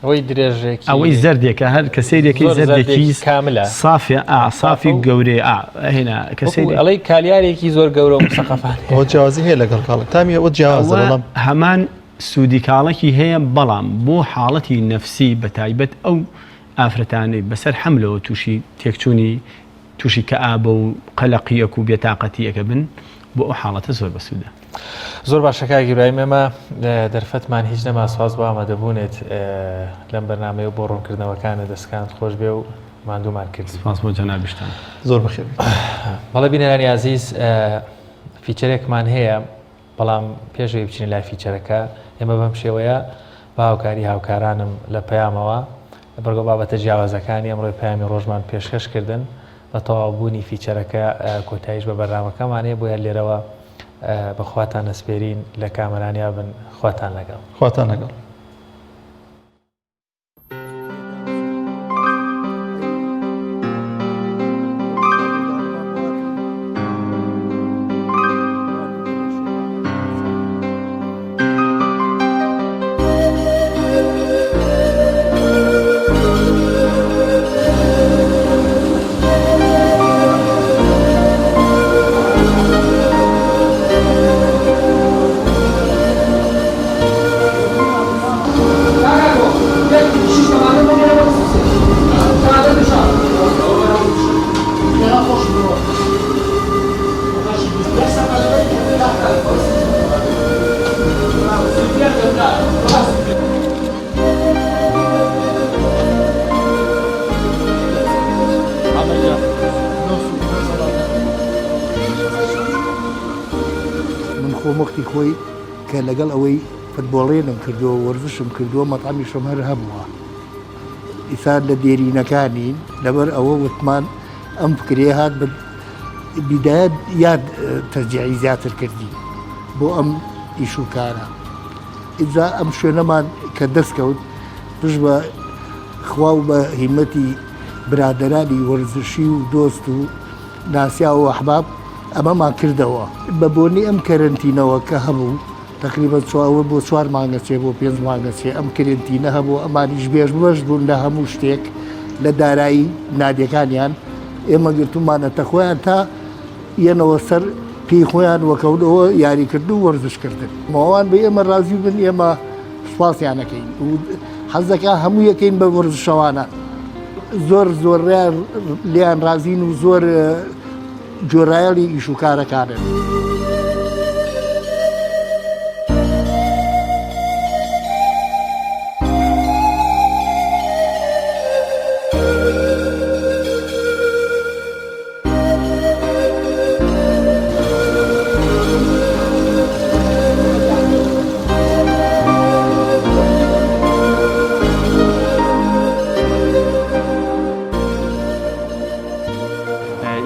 ئەوەی درێژێکی ئەوەی زەردێکە هەر کەسێرێکی زەردێکی کاملە سافی صافی گەورێ هێنا کەسێ ئەڵەی کالیارێکی زۆر گەورە و مسەقەفان ئەوە جیازی هەیە لەگەڵ کاڵک تامی ئەوە جیازە بەڵام هەمان سوودی کاڵێکی هەیە بەڵام بۆ حاڵەتی نەفسی بە تایبەت ئەو ئافرەتانەی بەسەر حەملەوە تووشی تێکچوونی تووشی کە ئابە و قەلەقیەک و بێتاقەتیەکە بن بۆ ئەو حاڵەتە زۆر بەسوودە زۆر باشەکە گیبراهیم ئێمە دەرفەتمان هیچ نەما سواز بۆ ئامادەبوونێت لەم بەرنامەیە بۆ ڕوونکردنەوەکانە دەستکانت خۆش بێ و ماندوومان کردی. سپاس بۆ جەنابیشتان. زۆر بەخێر. بەڵێ بینەرانی عزیز فیچەرێکمان هەیە بەڵام پێشوی بچین لای فیچەرەکە ئێمە بەم شێوەیە بە هاوکاری هاوکارانم لە پەیامەوە بەرگۆ بابەتە جیاوازەکانی ئەمڕۆی پەیامی ڕۆژمان پێشکەشکردن بە تەواوبوونی فیچەرەکە کۆتاییش بە بەرنامەکەمانەیە بۆ لێرەوە بەخواتان نەسپێرین لە کامەرانیا بن خواتان لەگەڵ. خواتان لەگەڵ. خۆمەختی خۆی کە لەگەڵ ئەوەی فوتبۆڵێنم کردووە وەرزشم کردووە مەتامیشم هەر هەبووە ئیسان لە دێرینەکانین لەبەر ئەوە وتمان ئەم فکرێ هات بە بیدایەت یاد تەرجیعی زیاتر کردی بۆ ئەم ئیش و کارە ئیجا ئەم شوێنەمان کە دەستکەوت پشت بە خوا و بە هیمەتی برادەرانی وەرزشی و دۆست و ناسیا و ئەحباب ئەمەمان کردەوە بە بۆنی ئەم کەرنتینەوە کە هەبوو تقریبا چواوە بۆ 4 مانگە چێ بۆ 5 مانگە چێ ئەم کرنتینە هەبوو ئەمانیش بێژ بەش بوون لە هەموو شتێک لە دارایی نادیەکانیان ئێمە گرتومانەتە خۆیان تا یەنەوە سەر پێی خۆیان وەکەوتەوە یاریکردن و وەرزشکردن ماوان بە ئێمە ڕازی بن ئێمە سوپاسیانەکەین و حەزەکە هەموو یەکەین بە وەرزشەوانە زۆر لیان ڕازین و زۆر جۆرایەڵی ئیش و کارەکانن.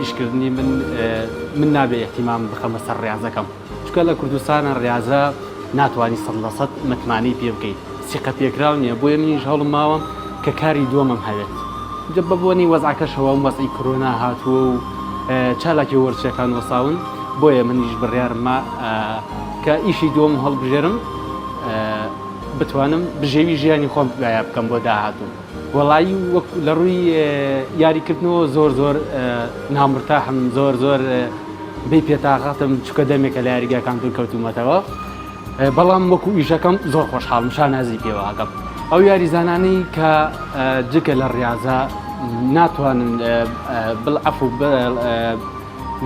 ئیشکردنی من نابێ احتیمام بخەمە سەر ڕێازەکەم چکە لە کوردستانە ڕێازە ناتوانانی 100% متمانی پێ بکەیت سیقە پێکراو نییە بۆیە منیش هەوڵم ماوەم کە کاری دووەمەم هەوێت بە بۆنی وەزعکەشەوە وەزعی کۆرۆنا هاتووە و چالاکی وەرچەکان وەساون بۆیە منیش بڕیارمە کە ئیشی دووەم هەڵبژێرم بتوانم بژێوی ژیانی خۆم گایە بکەم بۆ داهاتوو وەڵایی لە ڕووی یاریکردنەوە زۆر نامرتاحم زۆر بێ پێتاقەتم چکە دەمێکە لە یاریگاکان دوور کەوتومەتەوە بەڵام وەکو ئیشەکەم زۆر خۆشحاڵم شانازی پێوەکەم ئەو یاریزانانی کە جگە لە ڕاضە ناتوانن بڵعفو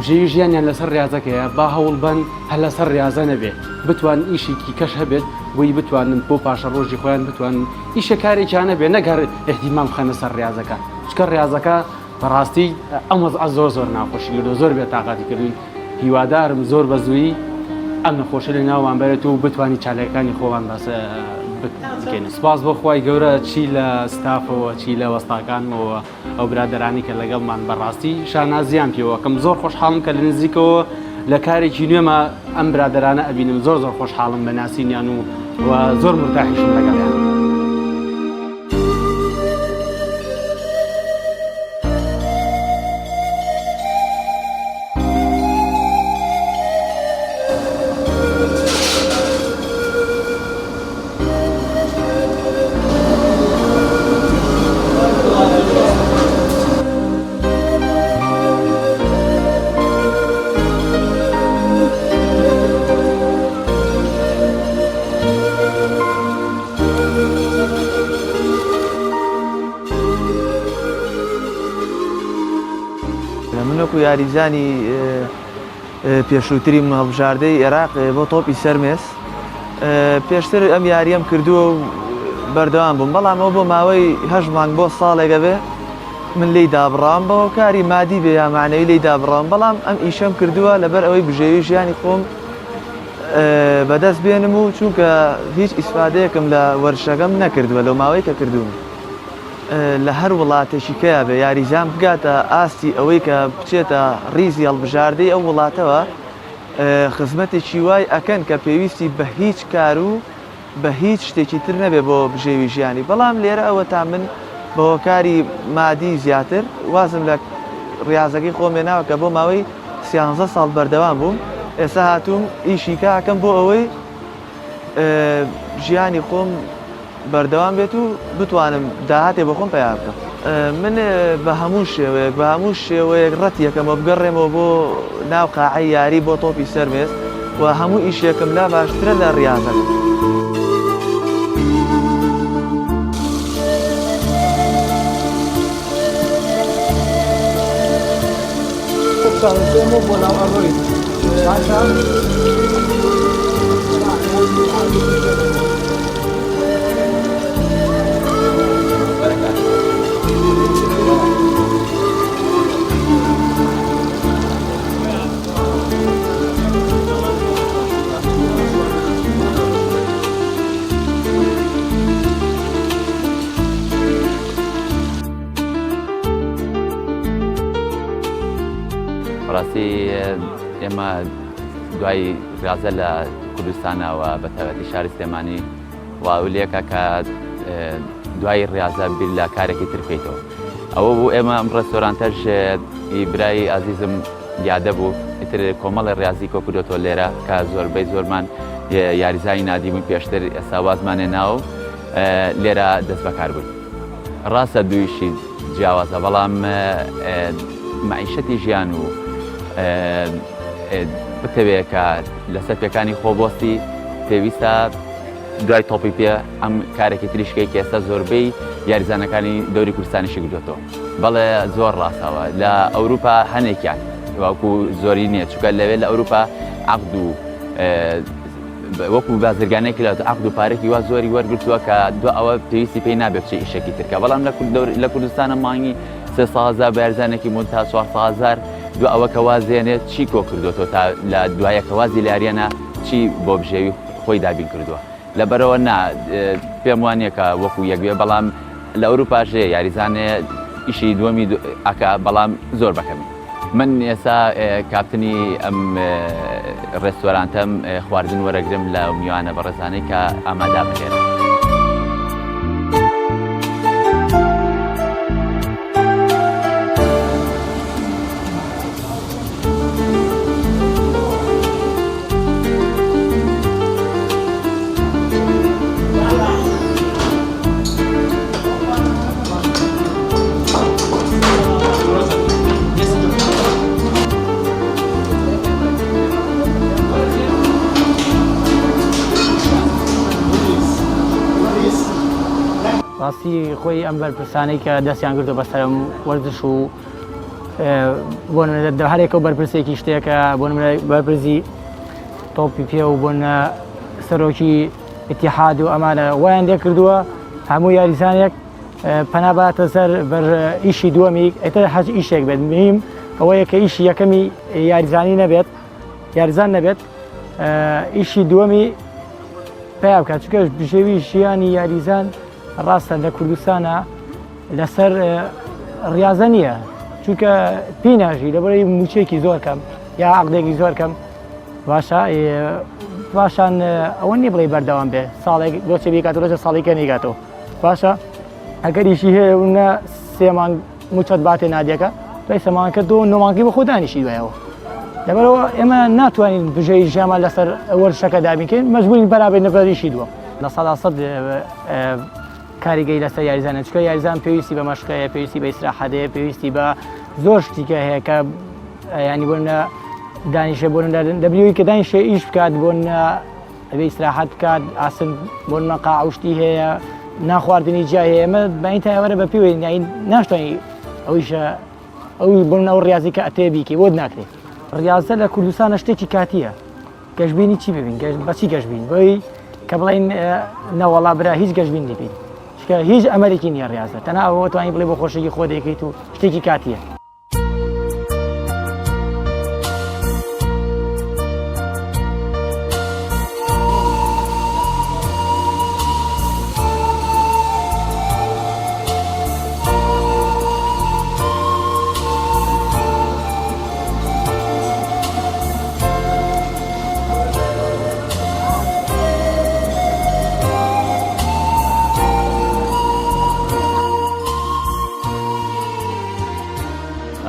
ژێوی ژیانیان لەسەر ڕاضەکەیە با هەوڵ بن هەر لەسەر ڕاضە نەبێت بتوان ئیشێکی کەش هەبێت بۆی بتوانن بۆ پاشە ڕۆژی خۆیان بتوانن ئیشە کارێکیانە بێ نەگەر احتیمام خەنە سەر ڕاضەکە چکە ڕاضەکە بەڕاستی ئەم وەزعە زۆر ناخۆشی لە زۆر بێتاقاتی کردوین هیوادارم زۆر بە زوویی ئەم نەخۆشە لە ناوان بێت و بتوانانی چالەکانی خۆوان بەسە بکەین سپاس بۆ خوای گەورە چی لە ستافەوە چی لە وەستاکانەوە ئەو برادەرانی کە لەگەڵمان بەڕاستی شانازیان پێوەکەم زۆر خۆشحاڵم کە لە نزیکەوە لە کارێکی نوێمە ئەم برادەرانە ئەبینم زۆر خۆشحاڵم بە ناسینیان و زۆر مرتاحیشم لەگەڵیان. منوەکو یاریزانی پێشووتری هەڵبژاردەی عێراق بۆ تۆپی سەرمێس پێشتر ئەم یاریەم کردووە و بەردەوام بووم بەڵام ئەو بۆ ماوەی 8 مانگ بۆ ساڵێکە بێ من لی دابڕام بە هۆکاری مادی بێ یا معنەوی لی دابڕام بەڵام ئەم ئیشەم کردووە لەبەر ئەوەی بژێوی ژیانی خۆم بەدەست بێنم و چونکە هیچ ئیسفادەیەکم لە وەرشەکەم نەکردووە لەو ماوەی کە کردوون لە هەر وڵاتێکی کەیە بێ یاریزان بگاتە ئاستی ئەوەی کە بچێتە ڕیزی هەڵبژاردەی ئەو وڵاتەوە خزمەتێکی وای ئەکەن کە پێویستی بە هیچ کار و بە هیچ شتێکی تر نەبێ بۆ بژێوی ژیانی بەڵام لێرە ئەوە تا من بە هۆکاری مادی زیاتر وازم لە ڕاضەکەی خۆمێناوە کە بۆ ماوەی 13 ساڵ بەردەوام بووم ئێستا هاتووم ئیشی کاکەم بۆ ئەوەی ژیانی خۆم بەردەوام بێت و بتوانم داهاتێ بە خۆم پیا بکەم من بە هەموو شێوەیەک ڕەت یەکەمە بگەڕێمەوە بۆ ناو قاعەی یاری بۆ تۆپی سەرمێست و هەموو ئیشێکم لا باشترە لە ڕاضەکە ڕاستی ئێمە دوای ڕاضە لە کوردستانەوە بە تایبەتی شاری سلێمانی واولێکە کە دوای ڕاضە بیر لە کارێکی تر بکەیتەوە ئەوە بوو ئێمە ئەم ڕێستۆرانتەش برای ئازیزم یادە بوو ئیتر کۆمەڵی ڕاضی کۆکردۆتۆ لێرە کە زۆربەی زۆرمان یاریزانی نادیبووین پێشتر ئێستا وازمانێ ناو لێرە دەست بەکار بوون ڕاستە دوویشی جیاوازە بەڵام معیشەتی ژیان و بتەوێت کە لەسەر پێکانی خۆبۆستی پێویستە دوای تۆپی پێ ئەم کارێکی تریشکەی کە ئێستا زۆربەی یاریزانەکانی دەوری کوردستانیشی گرتوێتەوە بەڵێ زۆر ڕاستەوە لە ئەوروپا هەنێکیان وەکو زۆری نییە چونکە لەوێ لە ئەوروپا عەقد و وەکو بازرگانێکی لە عەقد و پارێکی وا زۆری وەرگرتووە کە دو ئەوە پێویستی پێی نابێت بچێ ئیشێکی ترکە بەڵام لە کوردستانە مانگی 300,000 بە یاریزانێکی مون تا 400,000 دو ئەوە کە وازێنێت چی کۆ کردوەوە تا لە دوایە کە وازی لاریانە چی بۆ بژێوی خۆی دابین کردووە لەبەرەوە پێم وانە کە وەکو یەکوێ بەڵام لە ئەوروپاژێ یاریزانێ ئیشی دووەمی ئەکا بەڵام زۆر بەکەمی من ئێستا کاپتنی ئەم ڕێستۆرانتەم خواردن وەرەگرم لە میوانە بەڕێزانەی کە ئامادا بکێنە ڕاستی خۆی ئەم بەرپرسانەی کە دەستیان کردو بەسەرم وەرزش و بۆ هەرێکە و بەرپرسێکی شتێکە بۆ بەرپرسی تۆپی پێ و بۆ سەرۆکی ئیتیحاد و ئەمانە وایان لێ کردووە هەموو یاریزانێک پەناباتە سەر بەر ئیشی دووەمی ئەتر هەچ ئیشێک بێت مهم ئەوەیە کە ئیشی یەکەمی یاریزانی نەبێت یاریزان نەبێت ئیشی دووەمی پیا بکات چونکە بژێوی ژیانی یاریزان ڕاستە لە کوردستانە لەسەر ڕاضە نییە چونکە پێی ناژی لەبەرەوەی موچێکی زۆر کەم یا عەقدێکی زۆر کەم باشە باشان ئەوە نییە بڵێ بەردەوام بێ ساڵێک بۆچێ بیکات ڕۆژە ساڵێکە نیگاتەوە باشە ئەگەر ئیشی هەیە نە 3 مانگ موچەت باتێ نادیەکە دوای 3 مانگەکە 2 مانگی بە خۆدانیشی دوایەوە لەبەرەوە ئێمە ناتوانین بژێوی ژیانمان لەسەر وەرشەکە دابینکەین مەجبورین بەرابەر نەفەریشی دووە لە 100% کاریگەی لەسەر یاریزانە چکە یاریزان پێویستی بە مەشقەیە پێویستی بە ئیسراحەتەیە پێویستی بە زۆر شتێکە هەیە کە ینی بۆ دانیشە بۆ دەبیەوەی کە دانیشە ئیش بکات بۆ ئەبێ ئیسراحەت بکات ئاسن بۆ قاع شتی هەیە ناخواردنی جیا هەیە ئێمە بەین تاوەرە بە پێوێ ناشتوانانی ئەویشە ئەوی بۆ ئەو ڕاضی کە ئەتێ بیکەی بۆ ناکرێت ڕاضە لە کوردستانە شتێکی کاتیە گەشتبینی چی ببین بەچی گەشتبین بۆی کە بڵین نەوەڵا برا هیچ گەشتبین نبین چکە هیچ ئەمەرێکی نییە ڕاستە تەنها ئەوە توانی بڵێ بۆ خۆشێکی خۆ دەکەیت و شتێکی کاتیە.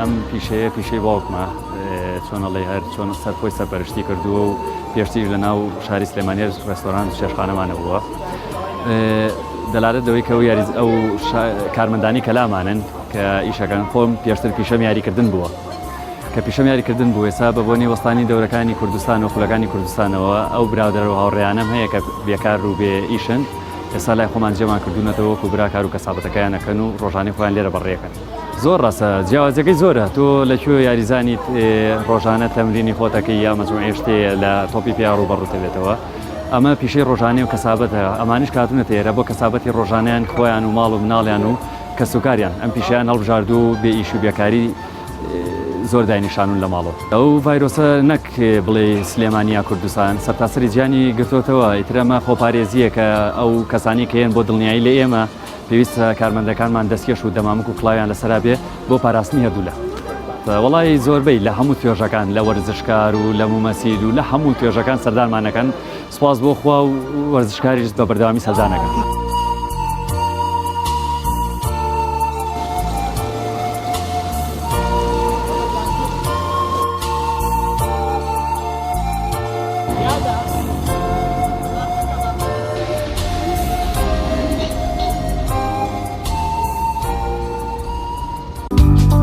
ئەم پیشەیە پیشەی باوکمە چۆنەڵێ هەر چۆن سەرخۆی سەرپەرشتی کردووە و پێشتیش لە ناو شاری سلێمانیە ڕێستۆران شێشخانەمانە بووە دەلالێت دەوەی کە ئەو کارمەندانی کەلامانن کە ئیشەکان خۆم پێشتر پیشەم یاریکردن بووە کە پیشەم یاریکردن بوو ێستا بە بۆنی وەستانی دەورەکانی کوردستان و خولەکانی کوردستانەوە ئەو برادەرەوە هاوڕێیانەم هەیە کە بێکار ڕوو بێ ئیشن ئێستا لای خۆمان جێمان کردوونەتەوە و براکار و کەسابەتەکەیانەکەن و ڕۆژانەی خۆیان لێرە بەڕێکن. زۆر ڕاستە جیاوازەکەی زۆرە تۆ لەکوێ یاریزانیت ڕۆژانە تەمرینی خۆتەکەی یا مەجموعی شتەیە لە تۆپی پیا ڕوبەڕووتە بێتەوە ئەمە پیشەی ڕۆژانەی و کەسابەتە ئەمانش کاتونەتە ئێرە بۆ کەسابەتی ڕۆژانیان خۆیان و ماڵ و مناڵیان و کەسوکاریان ئەم پیشیان هەڵبژاردو و بێ ئیش و بێکاری زۆر داینیشانون لە ماڵەوە ئەو ڤایرۆسە نەک بڵێ سلێمانیا کوردستان سەرتاسەری جیانی گرتوتەوە ئیترەمە خۆپارێزیە کە ئەو کەسانی کەیان بۆ دڵنیایی لە ئێمە پێویستە کارمەندەکانمان دەستکێش و دەمامک و کڵاویان لەسەرا بێ بۆ پاراستنی هەردوو لە وڵی زۆربەی لە هەموو توێژەکان لە وەرزشکار و لە مومەسیل و لە هەموو توێژەکان سەردانمانەکەن سپاس بۆ خوا و وەرزشکاریش بە بەردەوامی سەردانەکەن.